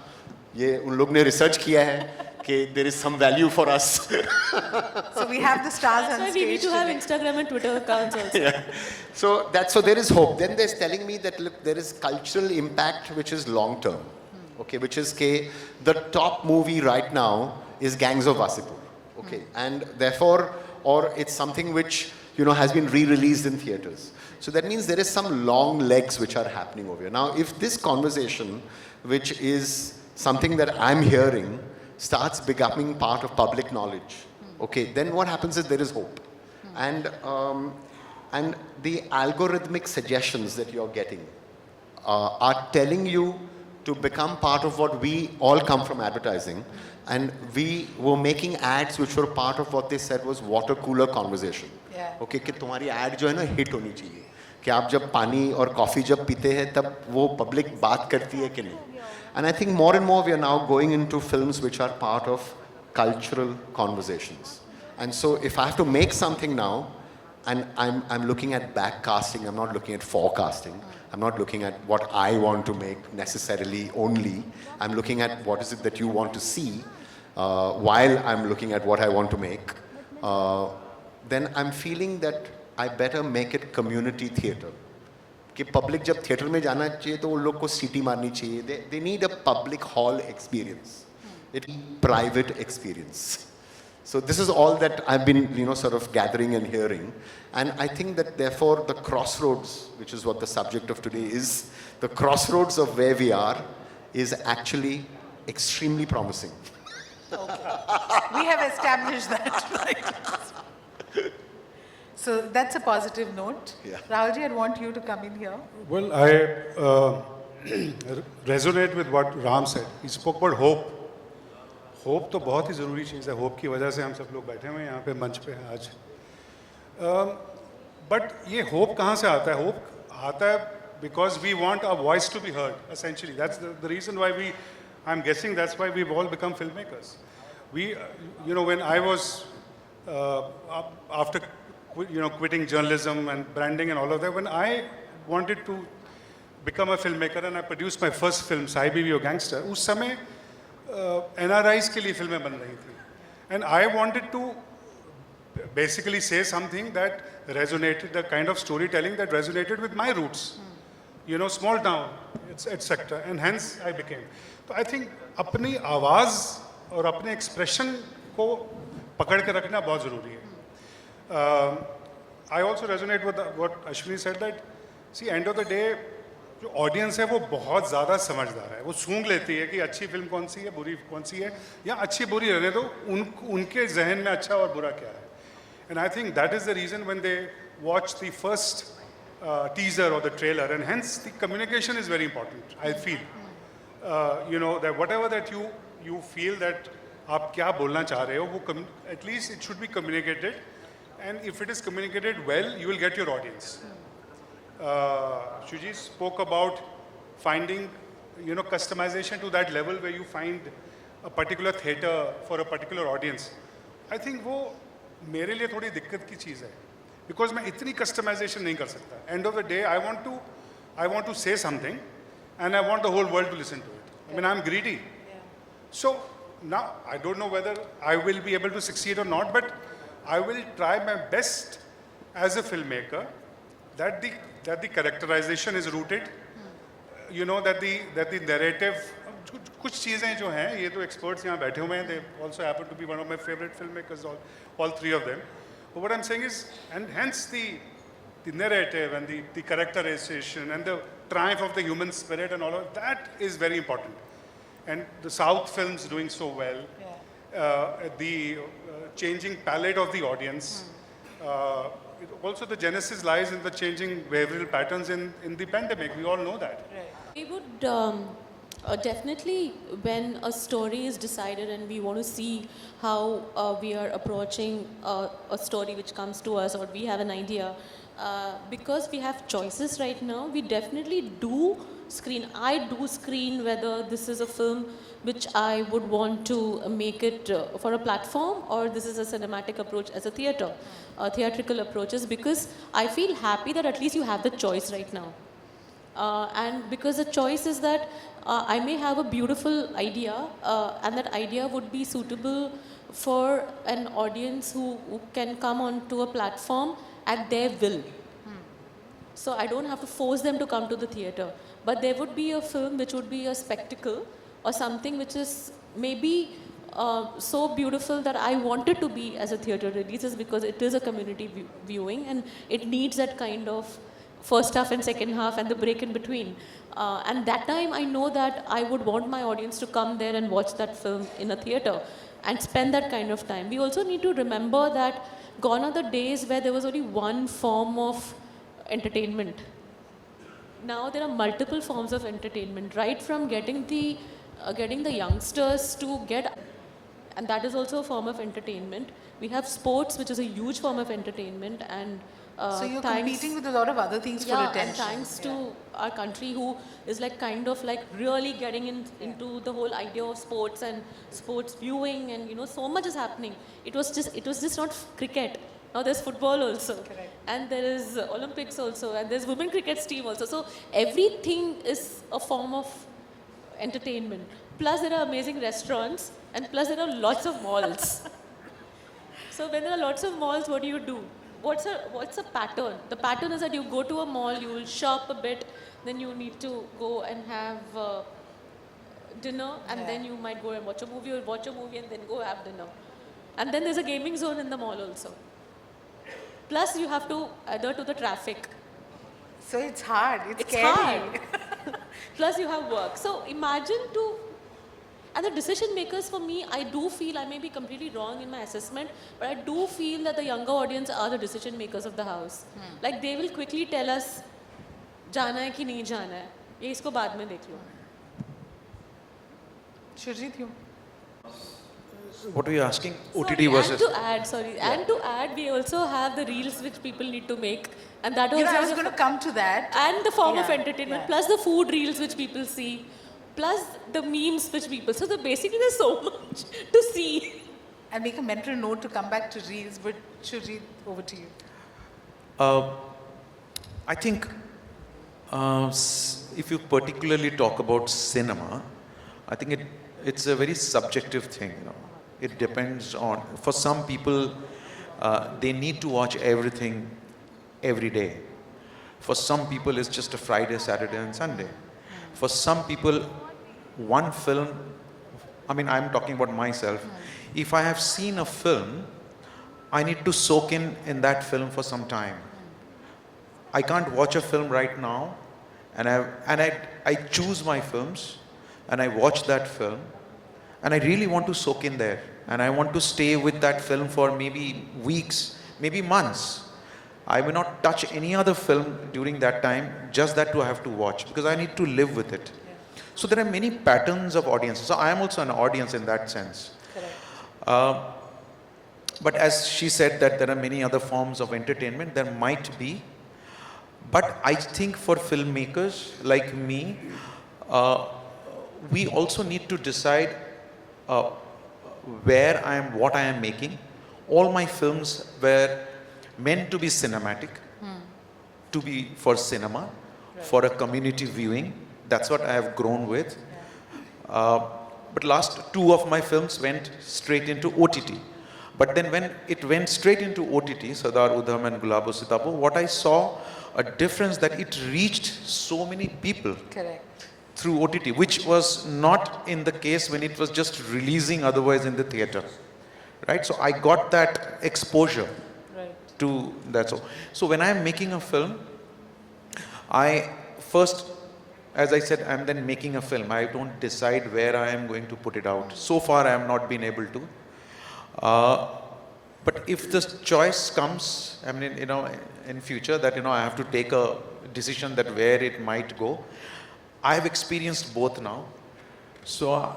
ये उन लोग ने research किया है कि there is some value for us. So we have the stars on stage. That's why we need to have Instagram and Twitter accounts also. Yeah. So there is hope. Then they're telling me that look, there is cultural impact which is long term. Okay, which is the top movie right now is Gangs of Wasseypur. Okay, and therefore, or it's something which, you know, has been re-released in theaters. So that means there is some long legs which are happening over here. Now, if this conversation, which is something that I'm hearing, starts becoming part of public knowledge, okay, then what happens is there is hope. And the algorithmic suggestions that you're getting are telling you to become part of what we all come from advertising. And we were making ads which were part of what they said was water cooler conversation. Yeah. Okay, कि तुम्हारी ad जो है ना hit होनी चाहिए. कि आप जब पानी और coffee जब पीते हैं तब वो public बात करती है कि नहीं. And I think more and more we are now going into films which are part of cultural conversations. And so if I have to make something now, and I'm looking at backcasting, I'm not looking at forecasting, I'm not looking at what I want to make necessarily only, I'm looking at what is it that you want to see while I'm looking at what I want to make, then I'm feeling that I better make it community theatre. कि public जब theatre में जाना चाहिए तो उन लोग को सीटी मारनी चाहिए. They need a public hall experience. It private experience. So this is all that I've been, you know, sort of gathering and hearing. And I think that therefore the crossroads, which is what the subject of today is, the crossroads of where we are is actually extremely promising. Okay. We have established that, right? So that's a positive note. Yeah. Rahulji, I'd want you to come in here. Well, I resonate with what Ram said. He spoke about hope. Hope तो बहुत ही ज़रूरी चीज़ है. Hope की वजह से हम सब लोग बैठे हुए हैं यहाँ पे मंच पे आज. But ये hope कहाँ से आता है? Hope आता है because we want our voice to be heard. Essentially, that's the reason why I'm guessing that's why we've all become filmmakers. We, when I was after quitting journalism and branding and all of that, when I wanted to become a filmmaker and I produced my first film, Sahi Biwi Ho Gangster, उस समय NRIs के लिए फिल्में बन रही थी. And I wanted to basically say something that resonated, the kind of storytelling that resonated with my roots. Small town, etc. And hence I became. So I think अपनी आवाज़ और अपने expression को पकड़ के रखना बहुत ज़रूरी है. I also resonate with what Ashwini said, that see, end of the day, जो audience है वो बहुत ज़्यादा समझदार है. वो सूंघ लेती है कि अच्छी फिल्म कौन सी है, बुरी कौन सी है, या अच्छी बुरी रहने दो, उनके जहन में अच्छा और बुरा क्या है. And I think that is the reason when they watch the first teaser or the trailer, and hence the communication is very important, I feel. That whatever that you feel that आप क्या बोलना चाह रहे हो, वो at least it should be communicated, and if it is communicated well, you will get your audience. Shuji spoke about finding, customization to that level where you find a particular theatre for a particular audience. I think वो मेरे लिए थोड़ी दिक्कत की चीज़ है, because मैं इतनी customization नहीं कर सकता. End of the day, I want to say something, and I want the whole world to listen to it. I mean, I'm greedy. Yeah. So now I don't know whether I will be able to succeed or not, but I will try my best as a filmmaker that the characterization is rooted. That the narrative. कुछ चीज़ें जो हैं, ये तो experts यहाँ बैठे हुए हैं. They also happen to be one of my favorite filmmakers, all three of them. But what I'm saying is, and hence the narrative and the characterization and the triumph of the human spirit and all of that is very important. And the South films doing so well, the changing palette of the audience. Also, the genesis lies in the changing behavioral patterns in the pandemic. We all know that. Right. We would definitely, when a story is decided and we want to see how we are approaching a story which comes to us, or we have an idea, because we have choices right now, we definitely do screen. I do screen whether this is a film which I would want to make it for a platform, or this is a cinematic approach as a theatre, theatrical approaches, because I feel happy that at least you have the choice right now. And because the choice is that I may have a beautiful idea, and that idea would be suitable for an audience who can come onto a platform at their will. So I don't have to force them to come to the theatre. But there would be a film which would be a spectacle, or something which is maybe so beautiful that I want it to be as a theatre release, is because it is a community viewing, and it needs that kind of first half and second half and the break in between. And that time I know that I would want my audience to come there and watch that film in a theatre and spend that kind of time. We also need to remember that gone are the days where there was only one form of entertainment. Now there are multiple forms of entertainment, right from getting the youngsters to get, and that is also a form of entertainment. We have sports, which is a huge form of entertainment, and so you're competing with a lot of other things for attention. And thanks to our country, who is kind of really getting into the whole idea of sports and sports viewing, and so much is happening. It was just not cricket. Now there's football also. Correct. And there is Olympics also, and there's women cricket team also. So everything is a form of entertainment. Plus there are amazing restaurants, and plus there are lots of malls. So when there are lots of malls, what do? What's a pattern? The pattern is that you go to a mall, you will shop a bit, then you need to go and have dinner, and then you might go and watch a movie, or watch a movie and then go have dinner. And then there's a gaming zone in the mall also. Plus you have to adhere to the traffic. So it's hard, it's scary. Hard. Plus you have work. So imagine to And the decision makers for me, I do feel, I may be completely wrong in my assessment, but I do feel that the younger audience are the decision makers of the house. Like they will quickly tell us, जाना है कि नहीं जाना है, ये इसको बाद में देख लो. Shurjit, you. What were you asking? OTT Sorry, versus... And to add, we also have the reels which people need to make. And that also I was going to come to that. And the form of entertainment, plus the food reels which people see, plus the memes which people... So basically there's so much to see. And make a mental note to come back to reels, but Shurjit, over to you. I think if you particularly talk about cinema, I think it's a very subjective thing, you know. It depends on, for some people, they need to watch everything every day. For some people, it's just a Friday, Saturday, and Sunday. For some people, one film, I mean, I'm talking about myself. If I have seen a film, I need to soak in that film for some time. I can't watch a film right now, and I choose my films, and I watch that film, and I really want to soak in there, and I want to stay with that film for maybe weeks, maybe months. I will not touch any other film during that time, just that I have to watch, because I need to live with it. So there are many patterns of audience. So I am also an audience in that sense. But as she said that there are many other forms of entertainment, there might be. But I think for filmmakers like me, we also need to decide where I am, what I am making. All my films were meant to be cinematic, to be for cinema, for a community viewing. That's what I have grown with. But last 2 of my films went straight into OTT. But then when it went straight into OTT, Sardar Udham and Gulabo Sitapo, what I saw a difference that it reached so many people. Correct. Through OTT, which was not in the case when it was just releasing otherwise in the theater, right? So I got that exposure to that. So when I am making a film, I first, as I said, I'm then making a film. I don't decide where I am going to put it out. So far, I have not been able to. But if the choice comes, I mean, you know, in future that, you know, I have to take a decision that where it might go, I have experienced both now. So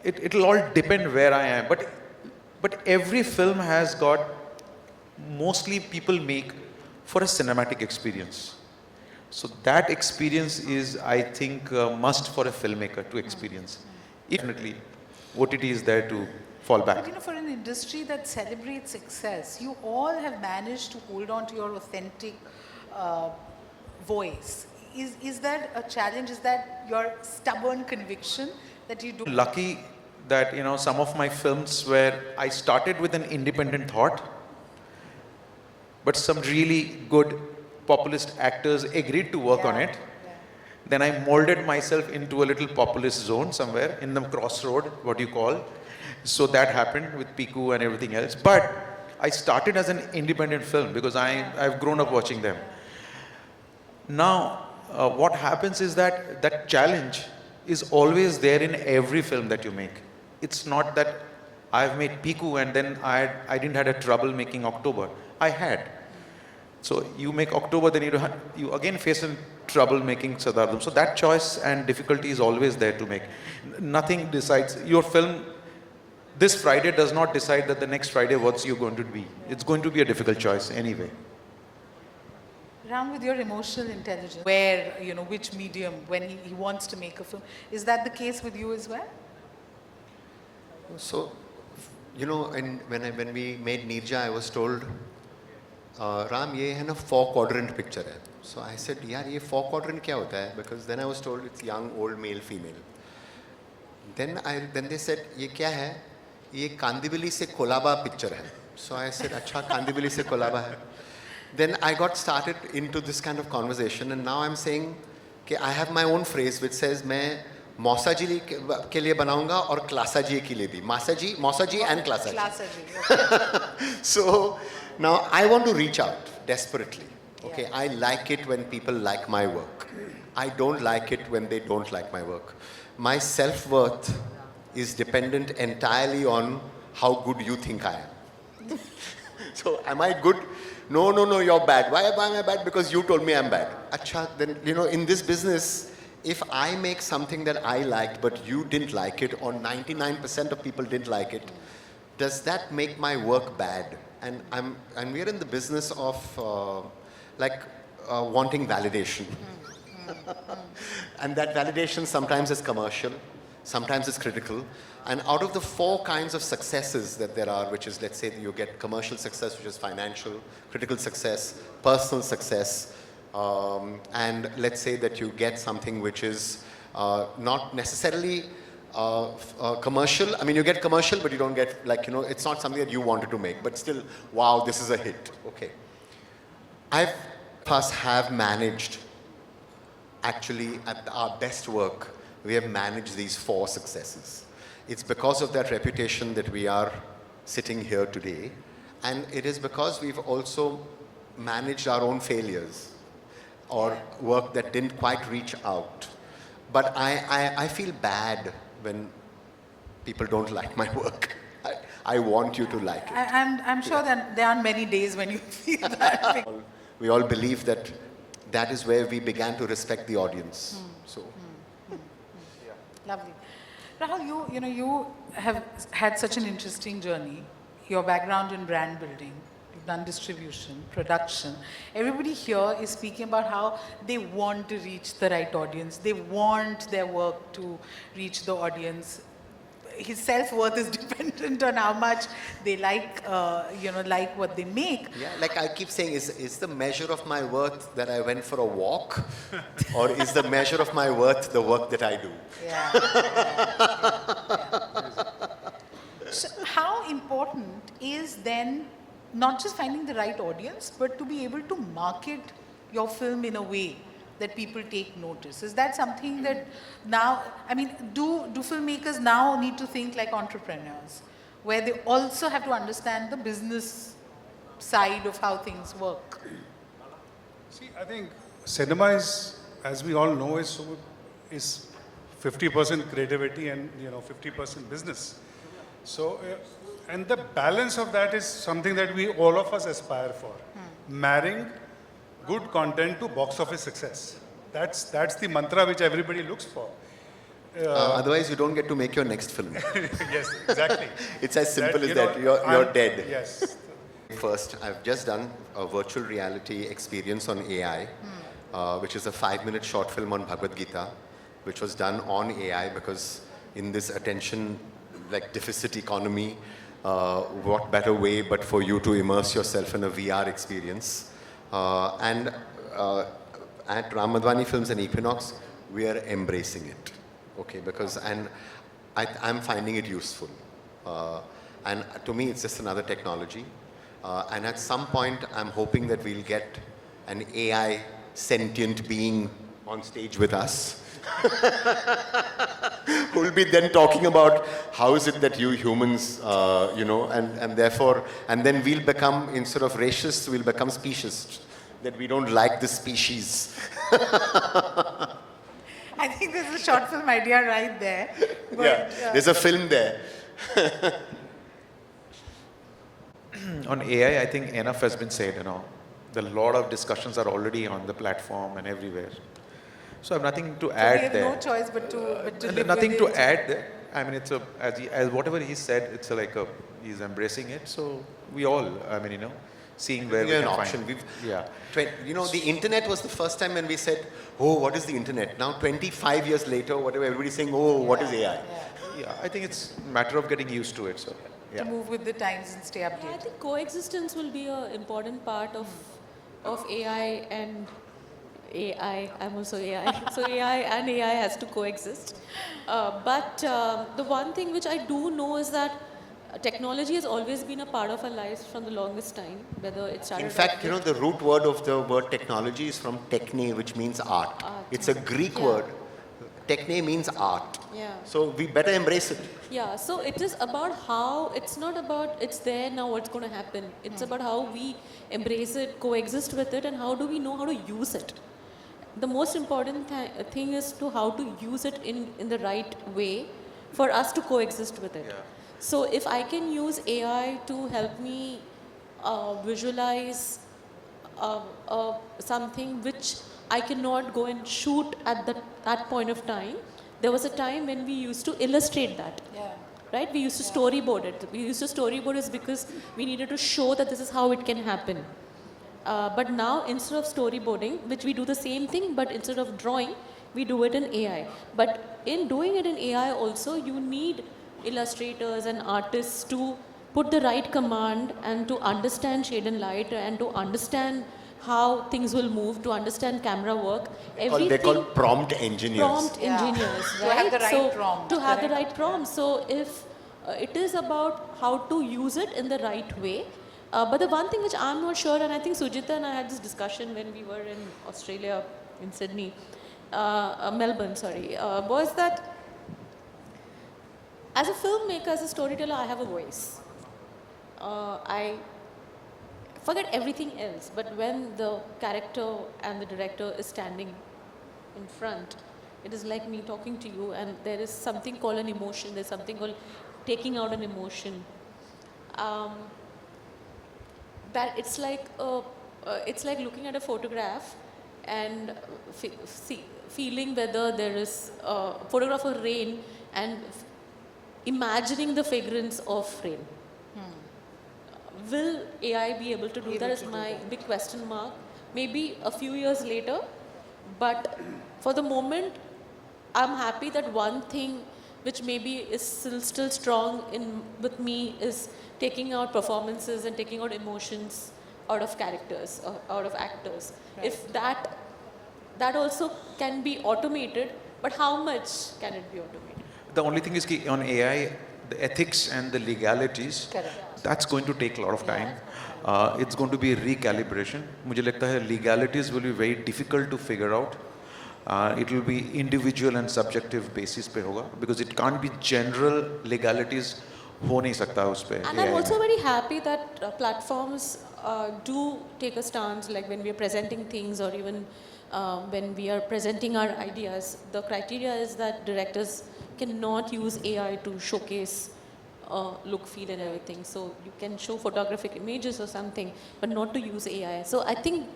it'll all depend where I am. But every film has got, mostly people make for a cinematic experience. So that experience is, I think, must for a filmmaker to experience. Definitely, OTT is there to fall back. But you know, for an industry that celebrates success, you all have managed to hold on to your authentic voice. Is that a challenge? Is that your stubborn conviction that you do? Lucky that, you know, some of my films where I started with an independent thought, but some really good populist actors agreed to work on it. Then I molded myself into a little populist zone somewhere in the crossroad, what you call. So that happened with Piku and everything else. But I started as an independent film because I've grown up watching them. Now, what happens is that that challenge is always there in every film that you make. It's not that I've made Piku and then I didn't have a trouble making October. I had. So you make October, then you again face in trouble making Sadardam. So that choice and difficulty is always there to make. Nothing decides. Your film this Friday does not decide that the next Friday what you're going to be. It's going to be a difficult choice anyway. Ram, with your emotional intelligence, where, you know, which medium, when he wants to make a film, is that the case with you as well? So, you know, when we made Nirja, I was told, Ram, ये है ना 4-quadrant picture है. So I said, यार ये 4-quadrant क्या होता है? Because then I was told it's young, old, male, female. Then they said, ये क्या है? ये कांदिवली से कोलाबा picture है. So I said, अच्छा कांदिवली से कोलाबा है. Then I got started into this kind of conversation, and now I'm saying कि I have my own phrase which says मैं मौसा जी के लिए बनाऊंगा और क्लासा जी के लिए भी. मौसा जी and क्लासा जी. So now I want to reach out desperately. Okay, I like it when people like my work. I don't like it when they don't like my work. My self-worth is dependent entirely on how good you think I am. So am I good? No, you're bad. Why am I bad? Because you told me I'm bad. Acha, then, in this business, if I make something that I liked, but you didn't like it, or 99% of people didn't like it, does that make my work bad? And we're in the business of wanting validation. And that validation sometimes is commercial, sometimes it's critical. And out of the 4 kinds of successes that there are, which is, let's say, you get commercial success, which is financial, critical success, personal success, and let's say that you get something which is not necessarily commercial. I mean, you get commercial, but you don't get, it's not something that you wanted to make, but still, wow, this is a hit. Okay. Us have managed, actually, at our best work, we have managed these 4 successes. It's because of that reputation that we are sitting here today, and it is because we've also managed our own failures or work that didn't quite reach out. But I feel bad when people don't like my work. I want you to like it. I'm sure that there aren't many days when you feel that. We all believe that that is where we began to respect the audience. Lovely. Rahul, you have had such an interesting journey. Your background in brand building, you've done distribution, production. Everybody here is speaking about how they want to reach the right audience. They want their work to reach the audience. His self-worth is dependent on how much they like what they make. Yeah, like I keep saying, is the measure of my worth that I went for a walk, or is the measure of my worth the work that I do? Yeah. So how important is then not just finding the right audience, but to be able to market your film in a way that people take notice? Is that something that now, do filmmakers now need to think like entrepreneurs, where they also have to understand the business side of how things work? See, I think cinema is, as we all know, is 50% creativity and 50% business. So, and the balance of that is something that all of us aspire for. Marrying good content to box office success. That's the mantra which everybody looks for. Otherwise, you don't get to make your next film. Yes, exactly. It's as simple as that. You're dead. Yes. First, I've just done a virtual reality experience on AI, which is a 5-minute short film on Bhagavad Gita, which was done on AI because in this attention deficit economy, what better way but for you to immerse yourself in a VR experience. And at Ram Madhwani Films and Equinox, we are embracing it, okay? Because I'm finding it useful, and to me, it's just another technology. And at some point, I'm hoping that we'll get an AI sentient being on stage with us, who will be then talking about how is it that you humans, and therefore, and then we'll become, instead of racists, we'll become speciesists, that we don't like the species. I think there's a short film idea right there. But, yeah, there's a film there. On AI, I think enough has been said, A lot of discussions are already on the platform and everywhere. So I have nothing to add there. We have no choice but to live nothing with to it. add there. It's as whatever he said, it's he's embracing it. So we all, seeing where we can option. find. The internet was the first time when we said, oh, what is the internet? Now 25 years later, whatever, everybody's saying, oh, what is AI? Yeah, I think it's a matter of getting used to it. So to move with the times and stay updated. I think coexistence will be an important part of AI and AI. I'm also AI. So AI and AI has to coexist. But the one thing which I do know is that technology has always been a part of our lives from the longest time, whether it started... In fact, the root word of the word technology is from techne, which means art. It's a Greek word. Techne means art. Yeah. So we better embrace it. Yeah, so it is about how, it's not about it's there now, what's going to happen. It's about how we embrace it, coexist with it, and how do we know how to use it. The most important thing is to how to use it in the right way for us to coexist with it. So if I can use AI to help me visualize something which I cannot go and shoot at that point of time. There was a time when we used to illustrate that. Right? We used to storyboard it. We used to storyboard it because we needed to show that this is how it can happen. But now, instead of storyboarding, which we do the same thing, but instead of drawing, we do it in AI. But in doing it in AI also, you need illustrators and artists to put the right command and to understand shade and light and to understand how things will move, to understand camera work. They're called prompt engineers. Prompt engineers, To right? have the right prompt. To have the right prompt. So if it is about how to use it in the right way. But the one thing which I'm not sure, and I think Sujita and I had this discussion when we were in Australia, in Sydney, Melbourne, sorry, was that as a filmmaker, as a storyteller, I have a voice. I forget everything else, but when the character and the director is standing in front, it is like me talking to you, and there is something called an emotion, there's something called taking out an emotion. That it's like looking at a photograph and feeling whether there is a photograph of rain and imagining the fragrance of rain. Will AI be able to do that is my big question mark. Maybe a few years later, but for the moment, I'm happy that one thing which maybe is still strong with me is taking out performances and taking out emotions out of characters, or out of actors. Right. If that also can be automated, but how much can it be automated? The only thing is on AI, the ethics and the legalities, that's going to take a lot of time. It's going to be recalibration. मुझे लगता है legalities will be very difficult to figure out. It will be individual and subjective basis पे होगा, because it can't be general legalities. हो नहीं सकता उस पे. And I'm also very happy that platforms do take a stance, like when we are presenting things, or even when we are presenting our ideas. The criteria is that directors cannot use AI to showcase look, feel and everything. So you can show photographic images or something, but not to use AI. So I think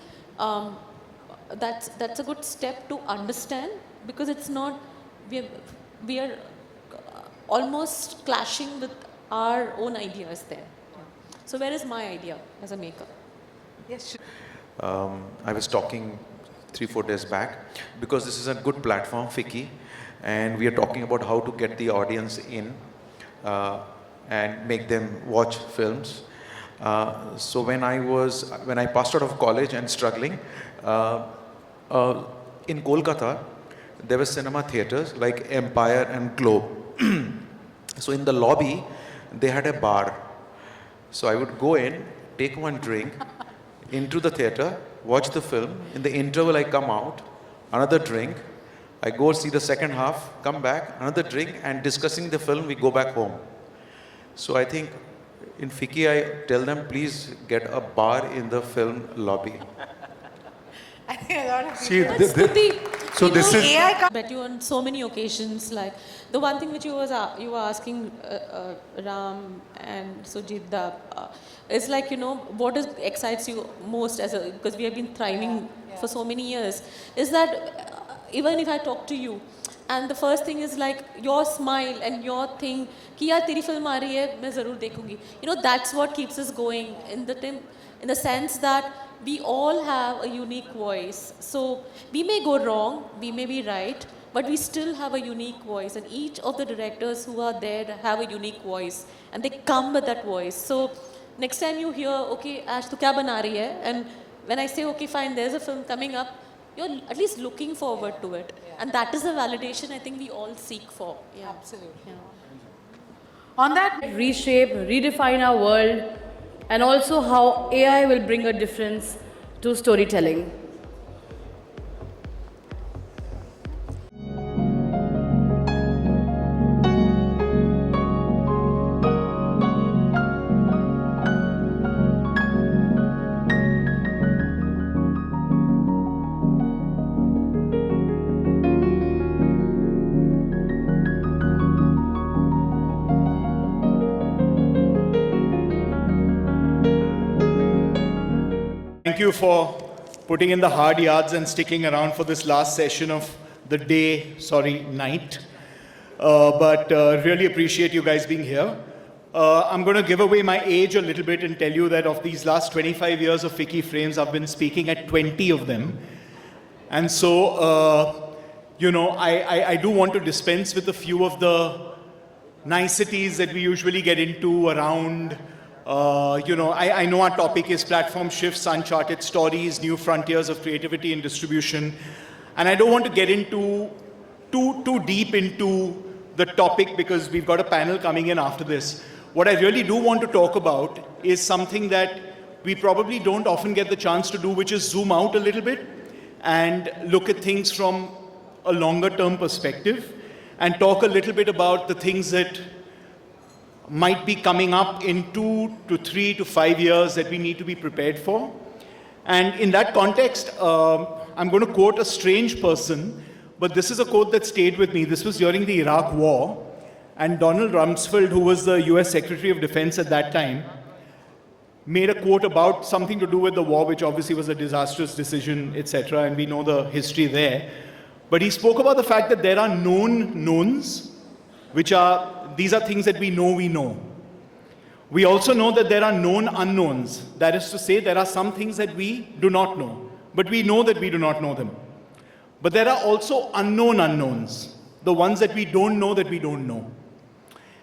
that's a good step to understand, because it's not, we are almost clashing with our own ideas there. So where is my idea as a maker? Yes, sure. I was talking 3-4 days back, because this is a good platform, Ficci, and we are talking about how to get the audience in and make them watch films. So when I passed out of college and struggling, in Kolkata, there were cinema theaters like Empire and Globe. So in the lobby, they had a bar. So I would go in, take one drink, into the theater, watch the film. In the interval, I come out, another drink. I go see the second half, come back, another drink, and discussing the film, we go back home. So I think in Ficci, I tell them, please get a bar in the film lobby. I think a lot of See, people. so this is. I bet you on so many occasions, like the one thing which you were asking Ram and Sujit, is like, what excites you most because we have been thriving for so many years, is that even if I talk to you, and the first thing is like your smile and your thing, कि यार तेरी film आ रही है, मैं ज़रूर देखूँगी. That's what keeps us going in the sense that we all have a unique voice. So we may go wrong, we may be right, but we still have a unique voice, and each of the directors who are there have a unique voice, and they come with that voice. So next time you hear, okay, Ash, tu kya bana rahi hai? And when I say, okay, fine, there's a film coming up, you're at least looking forward to it. And that is a validation I think we all seek for. Yeah. Absolutely. Yeah. On that, reshape, redefine our world, and also how AI will bring a difference to storytelling. thank you for putting in the hard yards and sticking around for this last session of the night. But really appreciate you guys being here. I'm going to give away my age a little bit and tell you that of these last 25 years of ficci-frames, I've been speaking at 20 of them. And so, I do want to dispense with a few of the niceties that we usually get into around, I know our topic is platform shifts, uncharted stories, new frontiers of creativity and distribution. And I don't want to get into too deep into the topic because we've got a panel coming in after this. What I really do want to talk about is something that we probably don't often get the chance to do, which is zoom out a little bit and look at things from a longer term perspective and talk a little bit about the things that might be coming up in 2 to 3 to 5 years that we need to be prepared for. And in that context, I'm going to quote a strange person, but this is a quote that stayed with me. This was during the Iraq War, and Donald Rumsfeld, who was the US Secretary of Defense at that time, made a quote about something to do with the war, which obviously was a disastrous decision, etc., and we know the history there. But he spoke about the fact that there are known knowns, these are things that we know. We also know that there are known unknowns. That is to say, there are some things that we do not know, but we know that we do not know them. But there are also unknown unknowns, the ones that we don't know that we don't know.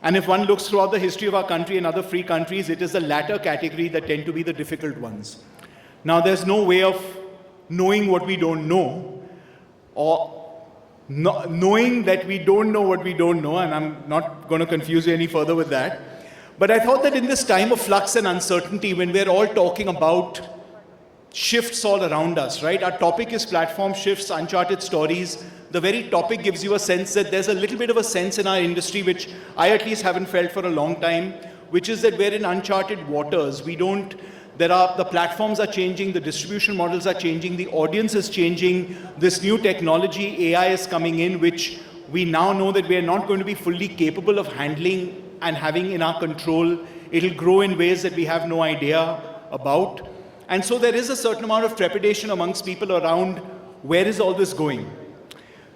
And if one looks throughout the history of our country and other free countries, it is the latter category that tend to be the difficult ones. Now, there's no way of knowing what we don't know, or knowing that we don't know what we don't know, and I'm not going to confuse you any further with that. But I thought that in this time of flux and uncertainty, when we're all talking about shifts all around us, right? Our topic is platform shifts, uncharted stories. The very topic gives you a sense that there's a little bit of a sense in our industry, which I at least haven't felt for a long time, which is that we're in uncharted waters. The platforms are changing, the distribution models are changing, the audience is changing, this new technology, AI is coming in, which we now know that we're not going to be fully capable of handling and having in our control. It'll grow in ways that we have no idea about. And so there is a certain amount of trepidation amongst people around where is all this going.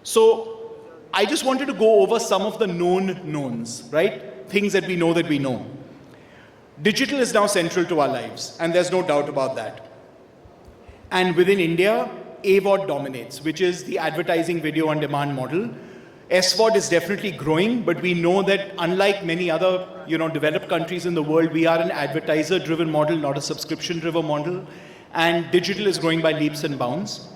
So I just wanted to go over some of the known knowns, right? Things that we know that we know. Digital is now central to our lives, and there's no doubt about that. And within India, AVOD dominates, which is the advertising video on demand model. SVOD is definitely growing, but we know that unlike many other developed countries in the world, we are an advertiser-driven model, not a subscription-driven model. And digital is growing by leaps and bounds.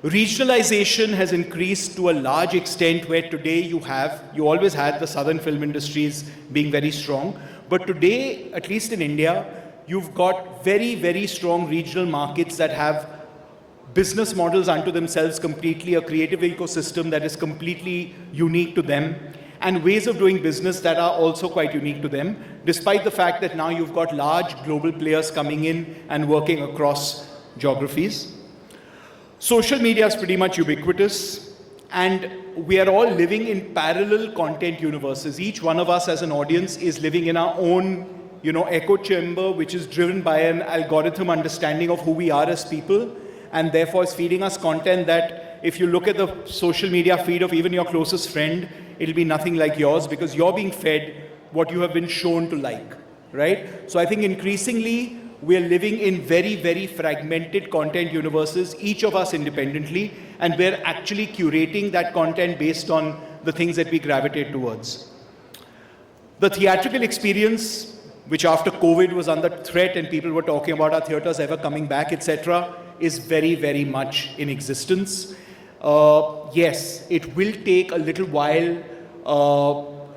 Regionalization has increased to a large extent where today you always had the southern film industries being very strong. But today, at least in India, you've got very, very strong regional markets that have business models unto themselves completely, a creative ecosystem that is completely unique to them, and ways of doing business that are also quite unique to them, despite the fact that now you've got large global players coming in and working across geographies. Social media is pretty much ubiquitous, and we are all living in parallel content universes. Each one of us as an audience is living in our own, echo chamber, which is driven by an algorithm understanding of who we are as people, and therefore is feeding us content that if you look at the social media feed of even your closest friend, it'll be nothing like yours because you're being fed what you have been shown to like, right? So I think increasingly, we are living in very, very fragmented content universes, each of us independently, and we're actually curating that content based on the things that we gravitate towards. The theatrical experience, which after COVID was under threat and people were talking about our theaters ever coming back, etc., is very, very much in existence. Yes, it will take a little while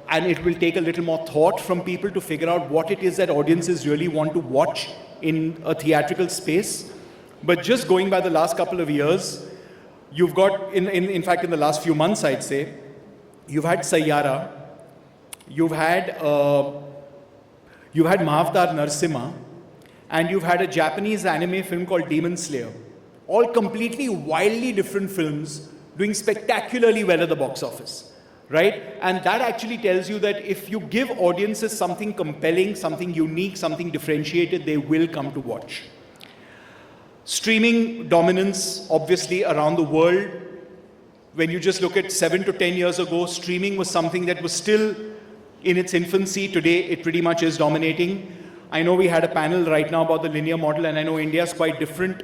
and it will take a little more thought from people to figure out what it is that audiences really want to watch in a theatrical space. But just going by the last couple of years, you've got, in fact, in the last few months, I'd say, you've had Sayyara, you've had Mahavatar Narsimha, and you've had a Japanese anime film called Demon Slayer. All completely wildly different films doing spectacularly well at the box office, right? And that actually tells you that if you give audiences something compelling, something unique, something differentiated, they will come to watch. Streaming dominance, obviously, around the world. When you just look at 7 to 10 years ago, streaming was something that was still in its infancy. Today, it pretty much is dominating. I know we had a panel right now about the linear model, and I know India is quite different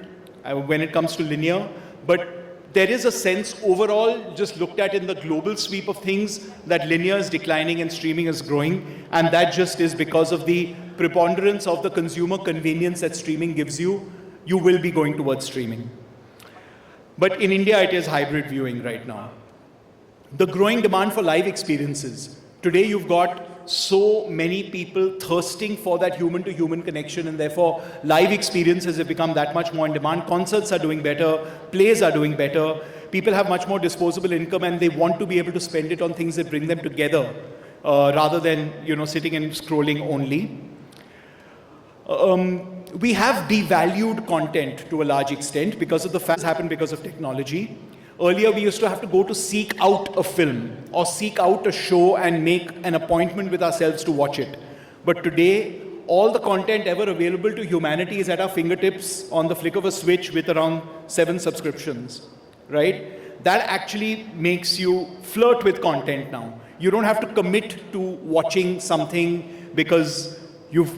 when it comes to linear. But there is a sense overall, just looked at in the global sweep of things, that linear is declining and streaming is growing. And that just is because of the preponderance of the consumer convenience that streaming gives you. You will be going towards streaming. But in India, it is hybrid viewing right now. The growing demand for live experiences. Today, you've got so many people thirsting for that human-to-human connection, and therefore live experiences have become that much more in demand. Concerts are doing better, plays are doing better. People have much more disposable income, and they want to be able to spend it on things that bring them together, rather than sitting and scrolling only. We have devalued content to a large extent because of the facts happened because of technology. Earlier, we used to have to go to seek out a film or seek out a show and make an appointment with ourselves to watch it. But today, all the content ever available to humanity is at our fingertips on the flick of a switch with around 7 subscriptions, right? That actually makes you flirt with content now. You don't have to commit to watching something because you've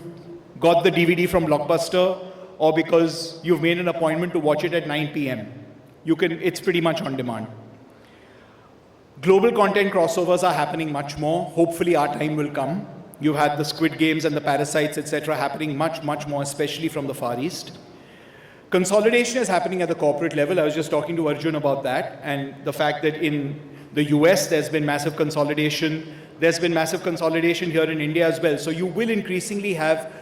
got the DVD from Blockbuster or because you've made an appointment to watch it at 9 p.m. It's pretty much on demand. Global content crossovers are happening much more. Hopefully our time will come. You've had the Squid Games and the Parasites, etc. happening much, much more, especially from the Far East. Consolidation is happening at the corporate level. I was just talking to Arjun about that, and the fact that in the US there's been massive consolidation. There's been massive consolidation here in India as well. So you will increasingly have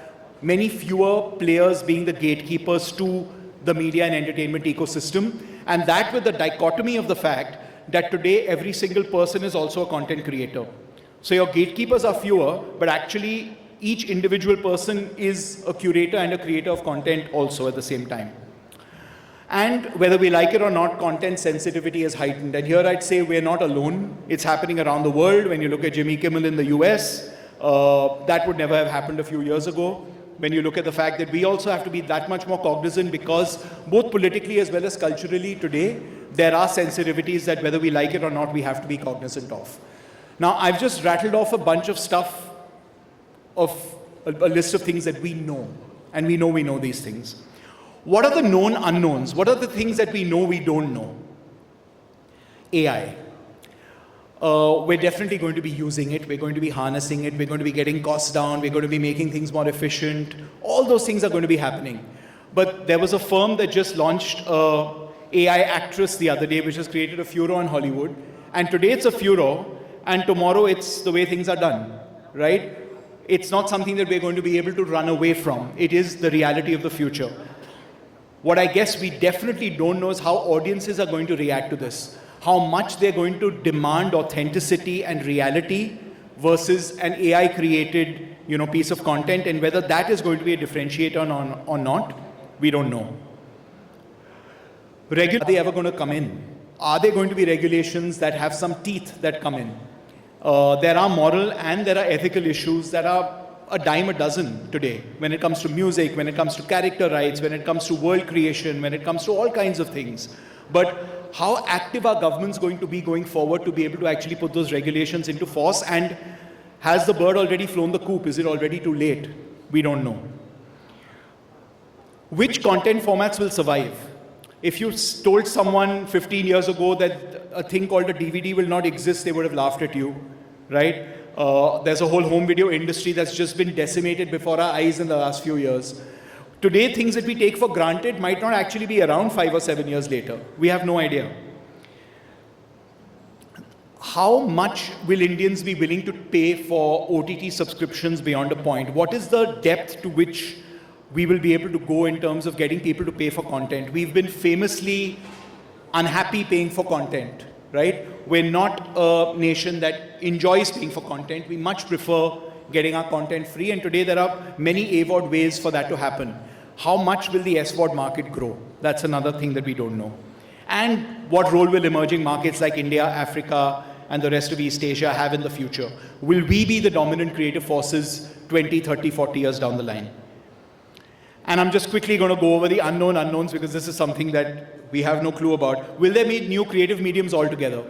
many fewer players being the gatekeepers to the media and entertainment ecosystem. And that with the dichotomy of the fact that today every single person is also a content creator. So your gatekeepers are fewer, but actually each individual person is a curator and a creator of content also at the same time. And whether we like it or not, content sensitivity is heightened. And here I'd say we're not alone. It's happening around the world. When you look at Jimmy Kimmel in the US, that would never have happened a few years ago. When you look at the fact that we also have to be that much more cognizant because both politically as well as culturally today, there are sensitivities that whether we like it or not, we have to be cognizant of. Now, I've just rattled off a bunch of stuff, of a list of things that we know, and we know these things. What are the known unknowns? What are the things that we know we don't know? AI. We're definitely going to be using it. We're going to be harnessing it. We're going to be getting costs down. We're going to be making things more efficient. All those things are going to be happening. But there was a firm that just launched an AI actress the other day, which has created a furor in Hollywood. And today it's a furor, and tomorrow it's the way things are done, right? It's not something that we're going to be able to run away from. It is the reality of the future. What I guess we definitely don't know is how audiences are going to react to this. How much they're going to demand authenticity and reality versus an AI-created, piece of content, and whether that is going to be a differentiator or not, we don't know. Are they ever going to come in? Are there going to be regulations that have some teeth that come in? There are moral and there are ethical issues that are a dime a dozen today when it comes to music, when it comes to character rights, when it comes to world creation, when it comes to all kinds of things. But how active are governments going to be going forward to be able to actually put those regulations into force? And has the bird already flown the coop? Is it already too late? We don't know. Which content formats will survive? If you told someone 15 years ago that a thing called a DVD will not exist, they would have laughed at you, right? There's a whole home video industry that's just been decimated before our eyes in the last few years. Today, things that we take for granted might not actually be around 5 or 7 years later. We have no idea. How much will Indians be willing to pay for OTT subscriptions beyond a point? What is the depth to which we will be able to go in terms of getting people to pay for content? We've been famously unhappy paying for content, right? We're not a nation that enjoys paying for content. We much prefer getting our content free, and today there are many AVOD ways for that to happen. How much will the SVOD market grow? That's another thing that we don't know. And what role will emerging markets like India, Africa, and the rest of East Asia have in the future? Will we be the dominant creative forces 20, 30, 40 years down the line? And I'm just quickly going to go over the unknown unknowns because this is something that we have no clue about. Will there be new creative mediums altogether?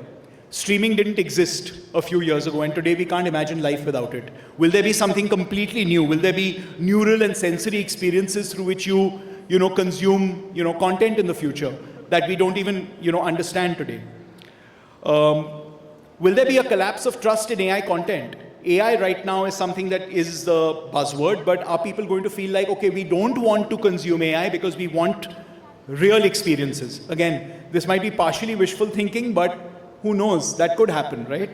Streaming didn't exist a few years ago, and today we can't imagine life without it. Will there be something completely new? Will there be neural and sensory experiences through which you consume, content in the future that we don't even, understand today? Will there be a collapse of trust in AI content? AI right now is something that is the buzzword, but are people going to feel like, okay, we don't want to consume AI because we want real experiences? Again, this might be partially wishful thinking, but who knows? That could happen, right?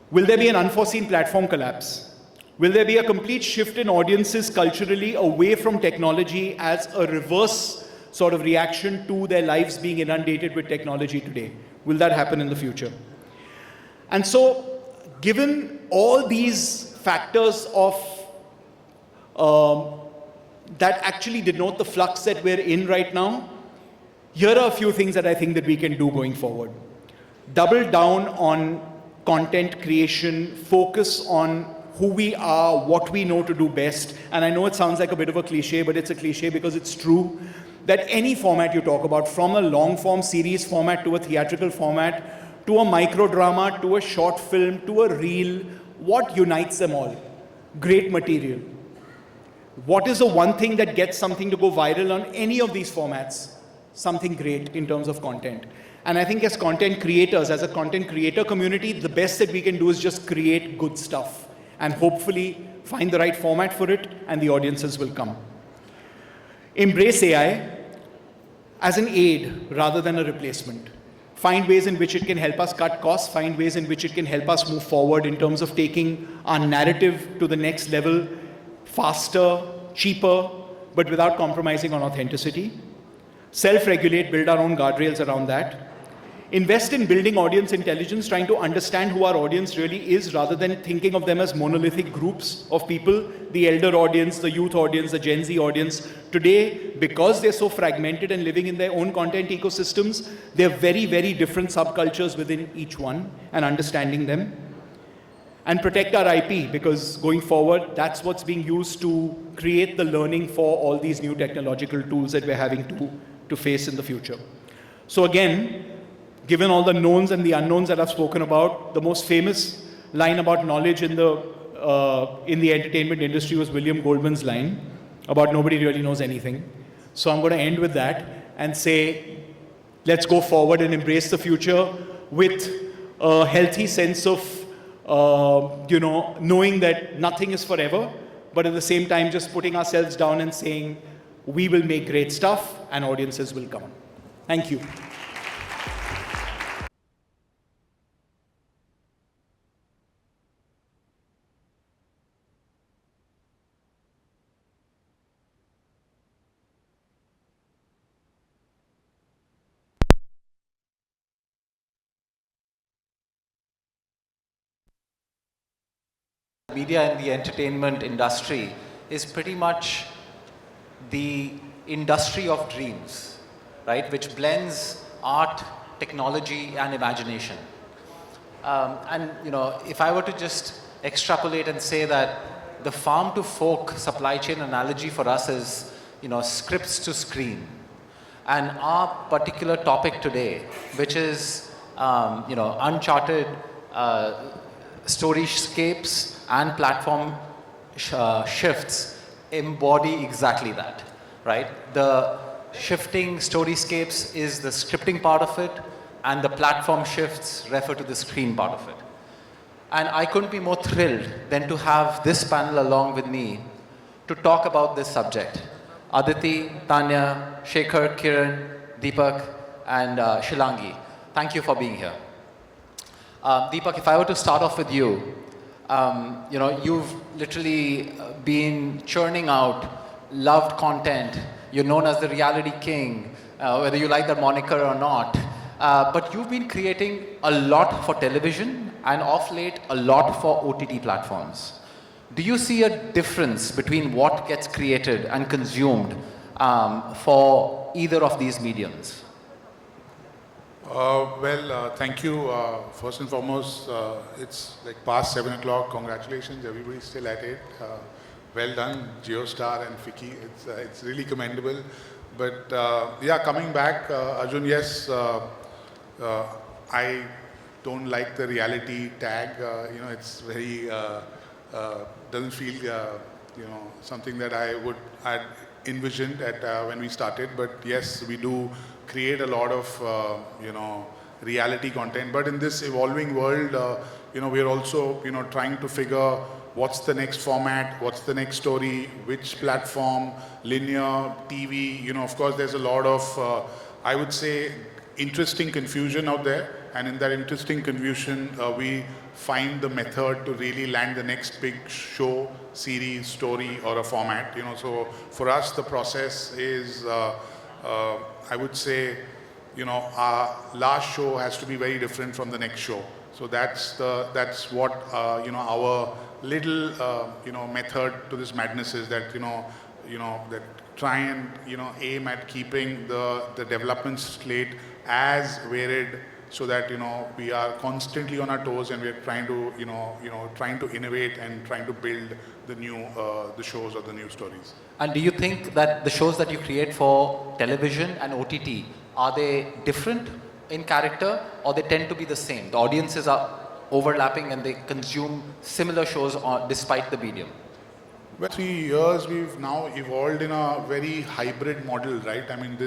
Will there be an unforeseen platform collapse? Will there be a complete shift in audiences culturally away from technology as a reverse sort of reaction to their lives being inundated with technology today? Will that happen in the future? And so, given all these factors of that actually denote the flux that we're in right now, here are a few things that I think that we can do going forward. Double down on content creation, focus on who we are, what we know to do best. And I know it sounds like a bit of a cliche, but it's a cliche because it's true that any format you talk about, from a long form series format to a theatrical format, to a microdrama, to a short film, to a reel, what unites them all? Great material. What is the one thing that gets something to go viral on any of these formats? Something great in terms of content. And I think as content creators, as a content creator community, the best that we can do is just create good stuff and hopefully find the right format for it, and the audiences will come. Embrace AI as an aid rather than a replacement. Find ways in which it can help us cut costs, find ways in which it can help us move forward in terms of taking our narrative to the next level, faster, cheaper, but without compromising on authenticity. Self-regulate, build our own guardrails around that. Invest in building audience intelligence, trying to understand who our audience really is rather than thinking of them as monolithic groups of people, the elder audience, the youth audience, the Gen Z audience. Today, because they're so fragmented and living in their own content ecosystems, they're very, very different subcultures within each one, and understanding them. And protect our IP, because going forward, that's what's being used to create the learning for all these new technological tools that we're having to face in the future. So again, given all the knowns and the unknowns that I've spoken about, the most famous line about knowledge in the entertainment industry was William Goldman's line about nobody really knows anything. So I'm going to end with that and say, let's go forward and embrace the future with a healthy sense of, knowing that nothing is forever, but at the same time just putting ourselves down and saying, we will make great stuff and audiences will come. Thank you. Media and the entertainment industry is pretty much the industry of dreams, right? Which blends art, technology, and imagination. If I were to just extrapolate and say that the farm to fork supply chain analogy for us is, scripts to screen. And our particular topic today, which is, uncharted storyscapes and platform shifts, embody exactly that, right? The shifting storyscapes is the scripting part of it, and the platform shifts refer to the screen part of it. And I couldn't be more thrilled than to have this panel along with me to talk about this subject. Aditi, Tanya, Shekhar, Kiran, Deepak, and Shilangi, thank you for being here. Deepak, if I were to start off with you, you've literally been churning out loved content. You're known as the reality king, whether you like that moniker or not. But you've been creating a lot for television and of late a lot for OTT platforms. Do you see a difference between what gets created and consumed for either of these mediums? Thank you. First and foremost, it's like past 7 o'clock. Congratulations, everybody's still at it. well done, GeoStar and Ficci. It's really commendable. But yeah, coming back, Arjun, yes, I don't like the reality tag. It's very doesn't feel something that I had envisioned at when we started. But yes, we do create a lot of reality content. But in this evolving world, we are also trying to figure what's the next format, what's the next story, which platform, linear, TV. Of course, there's a lot of I would say interesting confusion out there, and in that interesting confusion, we find the method to really land the next big show, series, story, or a format. So for us, the process is, I would say, our last show has to be very different from the next show. So that's what our little method to this madness is, that that try and aim at keeping the development slate as varied, so that we are constantly on our toes, and we are trying to trying to innovate and trying to build the new the shows or the new stories. And do you think that the shows that you create for television and OTT, are they different in character, or they tend to be the same? The audiences are overlapping and they consume similar shows despite the medium. Well, 3 years we've now evolved in a very hybrid model, right? I mean,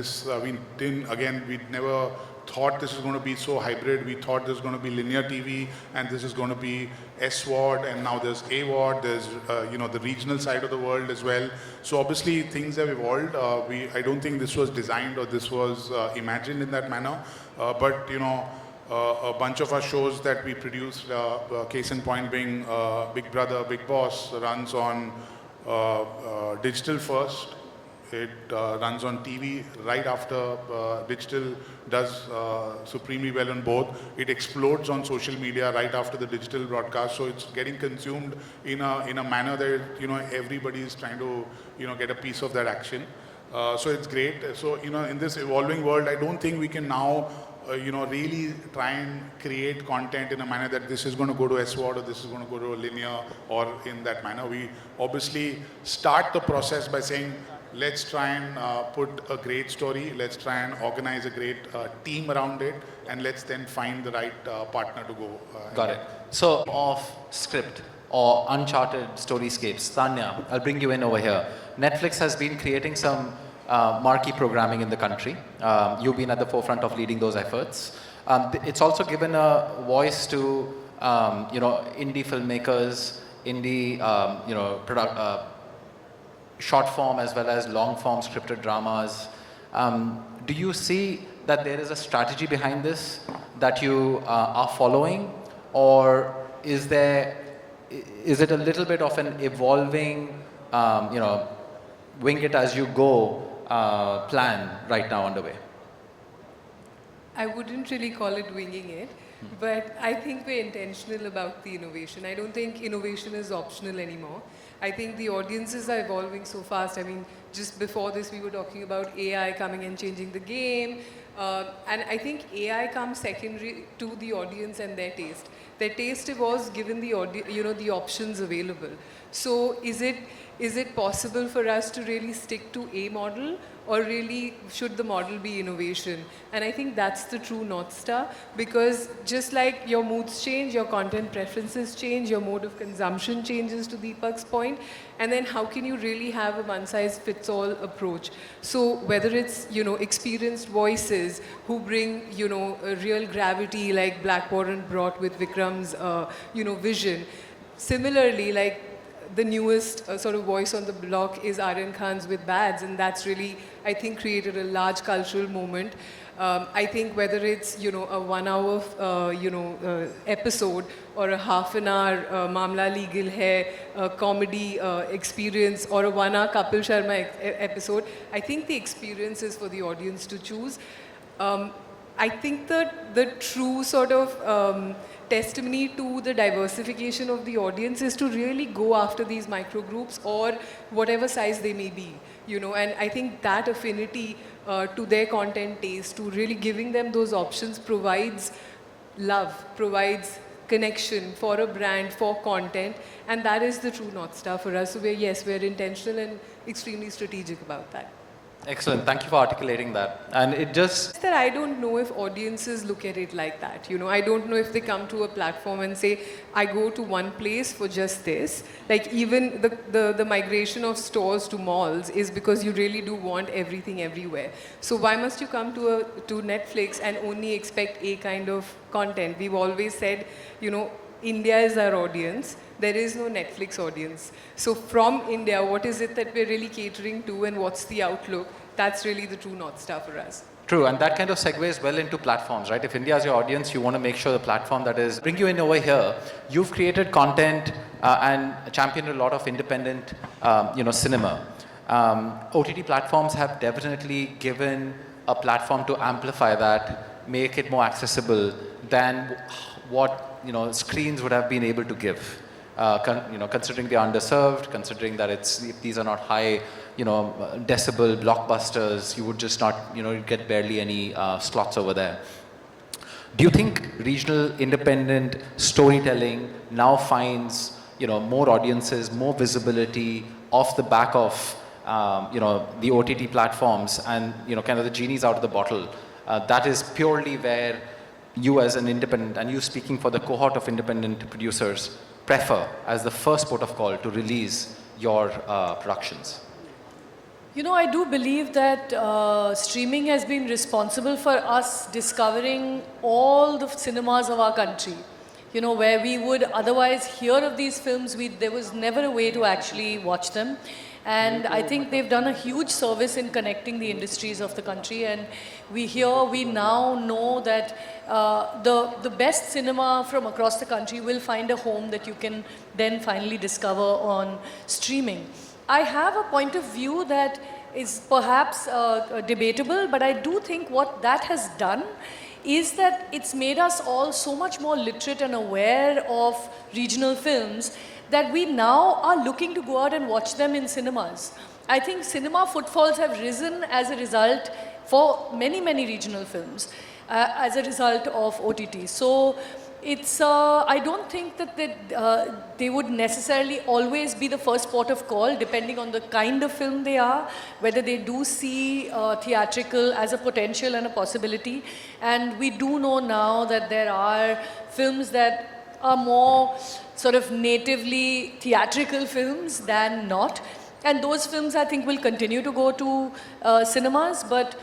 we never thought this is going to be so hybrid. We thought there's going to be linear TV, and this is going to be SVOD, and now there's AVOD, there's the regional side of the world as well. So obviously things have evolved. I don't think this was designed or this was imagined in that manner. But a bunch of our shows that we produced, case in point being Big Brother, Big Boss, runs on digital first. It runs on TV right after digital, does supremely well on both. It explodes on social media right after the digital broadcast. So it's getting consumed in a manner that everybody is trying to get a piece of that action. So it's great. So in this evolving world, I don't think we can now really try and create content in a manner that this is going to go to SVOD or this is going to go to linear or in that manner. We obviously start the process by saying, let's try and put a great story, let's try and organize a great team around it, and let's then find the right partner to go. Got it. So, of script or uncharted storyscapes, Tanya, I'll bring you in over here. Netflix has been creating some marquee programming in the country. You've been at the forefront of leading those efforts. It's also given a voice to indie filmmakers, indie short form as well as long form scripted dramas. Do you see that there is a strategy behind this that you are following, or is it a little bit of an evolving, wing it as you go plan right now underway? I wouldn't really call it winging it, but I think we're intentional about the innovation. I don't think innovation is optional anymore. I think the audiences are evolving so fast. I mean, just before this, we were talking about AI coming and changing the game. And I think AI comes secondary to the audience and their taste. Their taste evolves given the the options available. So is it possible for us to really stick to a model, or really should the model be innovation? And I think that's the true North Star, because just like your moods change, your content preferences change, your mode of consumption changes, to Deepak's point, and then how can you really have a one-size-fits-all approach? So whether it's, experienced voices who bring, a real gravity like Black Warren brought with Vikram's, vision. Similarly, like, the newest sort of voice on the block is Aryan Khan's with Bads, and that's really, I think, created a large cultural moment. I think whether it's, a 1 hour, episode, or a half an hour Mamla Legal Hai comedy experience, or a 1 hour Kapil Sharma episode, I think the experience is for the audience to choose. I think that the true sort of testimony to the diversification of the audience is to really go after these micro groups, or whatever size they may be, and I think that affinity to their content taste, to really giving them those options, provides love, provides connection for a brand, for content, and that is the true North Star for us. So we're intentional and extremely strategic about that. Excellent. Thank you for articulating that. And it just... That I don't know if audiences look at it like that. I don't know if they come to a platform and say, I go to one place for just this. Like even the migration of stores to malls is because you really do want everything everywhere. So why must you come to Netflix and only expect a kind of content? We've always said, India is our audience. There is no Netflix audience. So from India, what is it that we're really catering to and what's the outlook? That's really the true North Star for us. True, and that kind of segues well into platforms, right? If India is your audience, you want to make sure the platform that is bring you in over here. You've created content and championed a lot of independent, cinema. OTT platforms have definitely given a platform to amplify that, make it more accessible than what screens would have been able to give. Considering they're underserved, considering that these are not high, decibel blockbusters, you would just not, get barely any slots over there. Do you think regional independent storytelling now finds, more audiences, more visibility off the back of, the OTT platforms and, kind of the genie's out of the bottle? That is purely where you as an independent, and you speaking for the cohort of independent producers, prefer as the first port of call to release your productions? I do believe that streaming has been responsible for us discovering all the cinemas of our country. Where we would otherwise hear of these films, there was never a way to actually watch them. And I think they've done a huge service in connecting the industries of the country. And we now know that the best cinema from across the country will find a home that you can then finally discover on streaming. I have a point of view that is perhaps debatable, but I do think what that has done is that it's made us all so much more literate and aware of regional films that we now are looking to go out and watch them in cinemas. I think cinema footfalls have risen as a result for many, many regional films as a result of OTT. So it's, I don't think that they would necessarily always be the first port of call, depending on the kind of film they are, whether they do see theatrical as a potential and a possibility. And we do know now that there are films that are more sort of natively theatrical films than not. And those films, I think, will continue to go to cinemas. But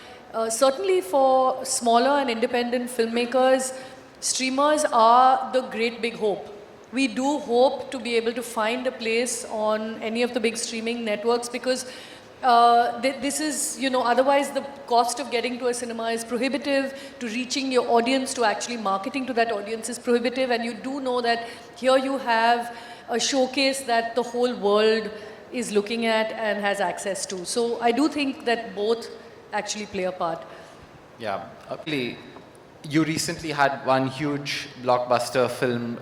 certainly for smaller and independent filmmakers, streamers are the great big hope. We do hope to be able to find a place on any of the big streaming networks because this is, otherwise the cost of getting to a cinema is prohibitive, to reaching your audience, to actually marketing to that audience is prohibitive, and you do know that here you have a showcase that the whole world is looking at and has access to. So I do think that both actually play a part. Yeah, you recently had one huge blockbuster film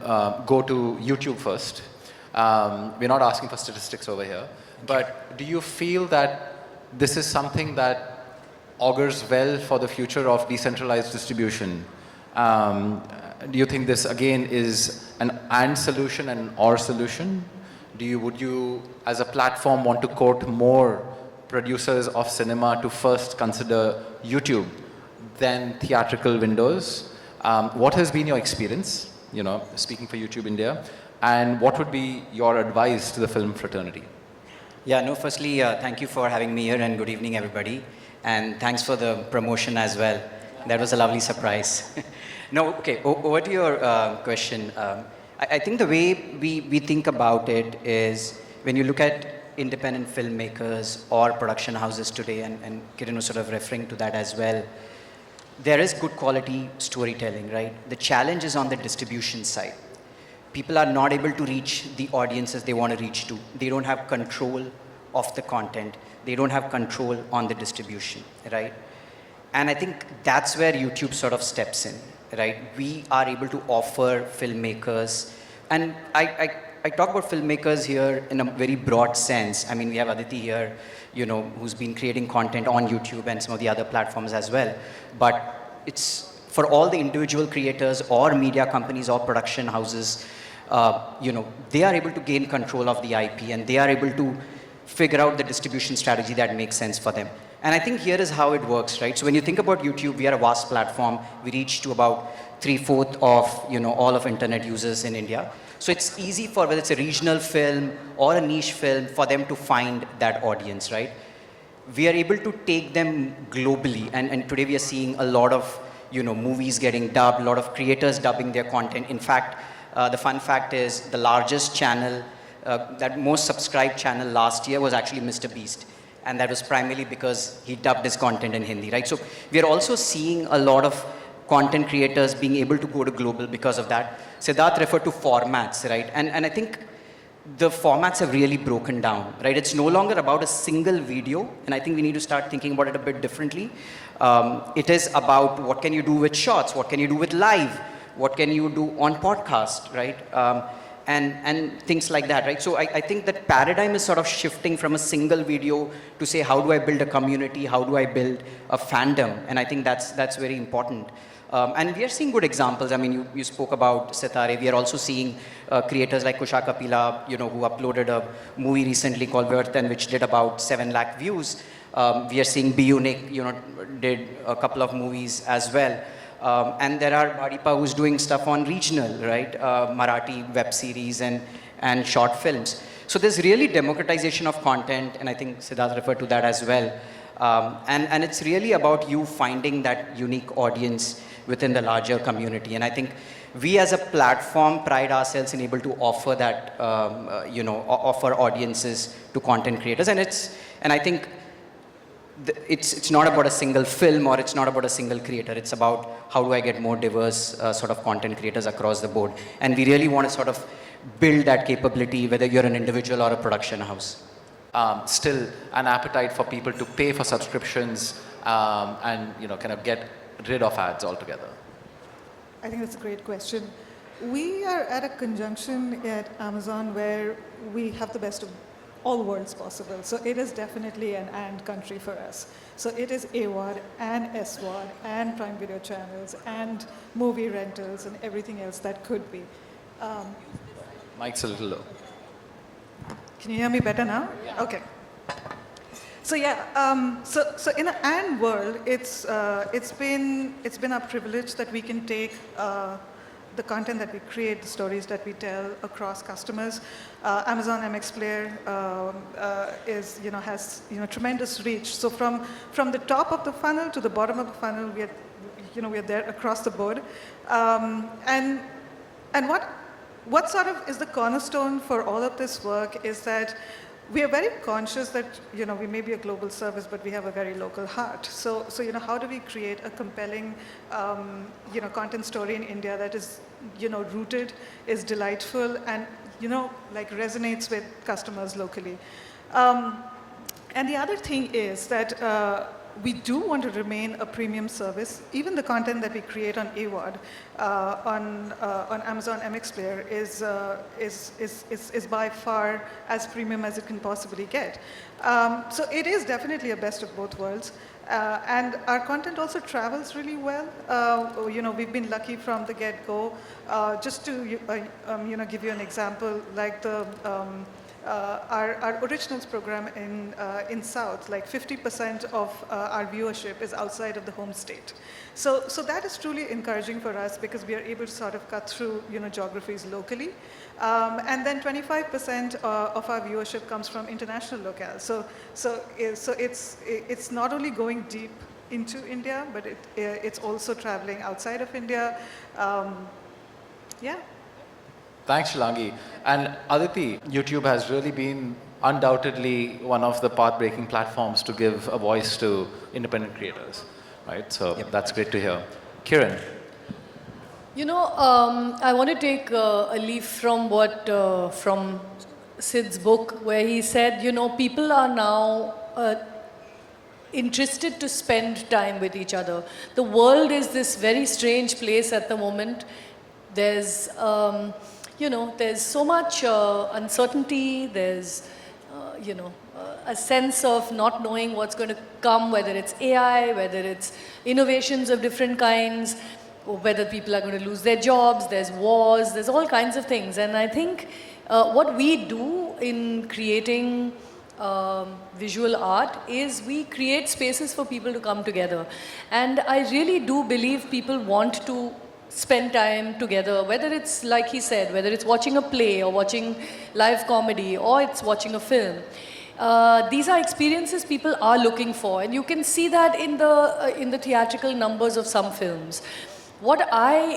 go to YouTube first. We're not asking for statistics over here. But do you feel that this is something that augurs well for the future of decentralized distribution? Do you think this again is an and solution and or solution? Would you as a platform want to court more producers of cinema to first consider YouTube than theatrical windows? What has been your experience, speaking for YouTube India, and what would be your advice to the film fraternity? Yeah, no, firstly, thank you for having me here and good evening, everybody. And thanks for the promotion as well. That was a lovely surprise. No, okay, over to your question. I think the way we think about it is when you look at independent filmmakers or production houses today, and Kiran was sort of referring to that as well, there is good quality storytelling, right? The challenge is on the distribution side. People are not able to reach the audiences they want to reach to. They don't have control of the content. They don't have control on the distribution, right? And I think that's where YouTube sort of steps in, right? We are able to offer filmmakers, and I talk about filmmakers here in a very broad sense. I mean, we have Aditi here, who's been creating content on YouTube and some of the other platforms as well. But it's for all the individual creators or media companies or production houses, they are able to gain control of the IP and they are able to figure out the distribution strategy that makes sense for them. And I think here is how it works, right? So when you think about YouTube, we are a vast platform. We reach to about 3/4 of all of internet users in India. So it's easy for whether it's a regional film or a niche film for them to find that audience, right? We are able to take them globally, and today we are seeing a lot of movies getting dubbed, a lot of creators dubbing their content. In fact, the fun fact is the largest channel, that most subscribed channel last year was actually Mr. Beast. And that was primarily because he dubbed his content in Hindi, right? So we are also seeing a lot of content creators being able to go to global because of that. Siddharth referred to formats, right? And I think the formats have really broken down, right? It's no longer about a single video, and I think we need to start thinking about it a bit differently. It is about what can you do with shorts, what can you do with live, what can you do on podcast, right? And things like that, right? So I think that paradigm is sort of shifting from a single video to say, how do I build a community? How do I build a fandom? And I think that's very important. And we are seeing good examples. I mean, you spoke about Sitare. We are also seeing creators like Kusha Kapila, who uploaded a movie recently called Virthan, which did about 7 lakh views. We are seeing B-Unique, did a couple of movies as well. And there are Badipa who's doing stuff on regional, right? Marathi web series and short films. So there's really democratization of content, and I think Siddharth referred to that as well. And it's really about you finding that unique audience within the larger community. And I think we as a platform pride ourselves in able to offer that, offer audiences to content creators. And I think it's not about a single film or it's not about a single creator. It's about how do I get more diverse sort of content creators across the board. And we really want to sort of build that capability, whether you're an individual or a production house. Still an appetite for people to pay for subscriptions and kind of get rid of ads altogether? I think that's a great question. We are at a conjunction at Amazon where we have the best of all worlds possible. So it is definitely an and country for us. So it is AWOD and SWOD and Prime Video channels and movie rentals and everything else that could be. Mic's a little low. Can you hear me better now? Yeah. Okay. So yeah, so in an and world, it's been our privilege that we can take the content that we create, the stories that we tell across customers. Amazon MX Player has tremendous reach. So from the top of the funnel to the bottom of the funnel, we are there across the board. And what sort of is the cornerstone for all of this work is that we are very conscious that, we may be a global service, but we have a very local heart. So how do we create a compelling, content story in India that is, rooted, is delightful, and, resonates with customers locally. And the other thing is that we do want to remain a premium service. Even the content that we create on AWOD, on Amazon MX Player is by far as premium as it can possibly get. So it is definitely a best of both worlds. And our content also travels really well. We've been lucky from the get-go. Just to give you an example, like the our originals program in South, like 50% of our viewership is outside of the home state. So that is truly encouraging for us because we are able to sort of cut through geographies locally. And then 25% of our viewership comes from international locales. So it's not only going deep into India, but it's also traveling outside of India. Yeah. Thanks, Shilangi. And Aditi, YouTube has really been undoubtedly one of the path-breaking platforms to give a voice to independent creators, right? So that's great to hear. Kiran. I want to take a leaf from from Sid's book, where he said, people are now interested to spend time with each other. The world is this very strange place at the moment. There's there's so much uncertainty, there's, a sense of not knowing what's going to come, whether it's AI, whether it's innovations of different kinds. whether people are going to lose their jobs, there's wars, there's all kinds of things. And I think what we do in creating visual art is we create spaces for people to come together. And I really do believe people want to spend time together, whether it's, like he said, whether it's watching a play or watching live comedy or it's watching a film. These are experiences people are looking for, and you can see that in the theatrical numbers of some films. What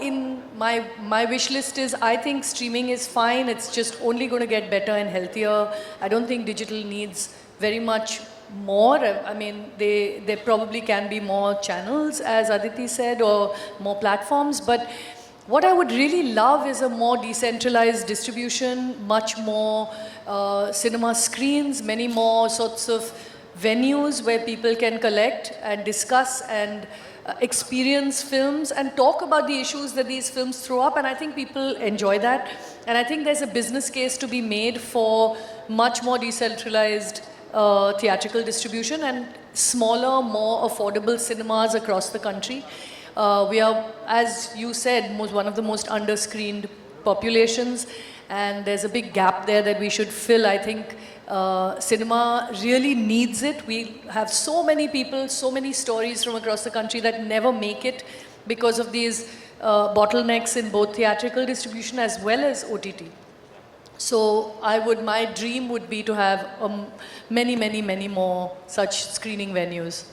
in my wish list is, I think streaming is fine, it's just only going to get better and healthier. I don't think digital needs very much more. I mean, there probably can be more channels, as Aditi said, or more platforms, but what I would really love is a more decentralized distribution, much more cinema screens, many more sorts of venues where people can collect and discuss and experience films and talk about the issues that these films throw up, and I think people enjoy that. And I think there's a business case to be made for much more decentralized theatrical distribution and smaller, more affordable cinemas across the country. We are, as you said, one of the most under-screened populations, and there's a big gap there that we should fill. I think cinema really needs it. We have so many people, so many stories from across the country that never make it because of these bottlenecks in both theatrical distribution as well as OTT. So my dream would be to have many, many, many more such screening venues.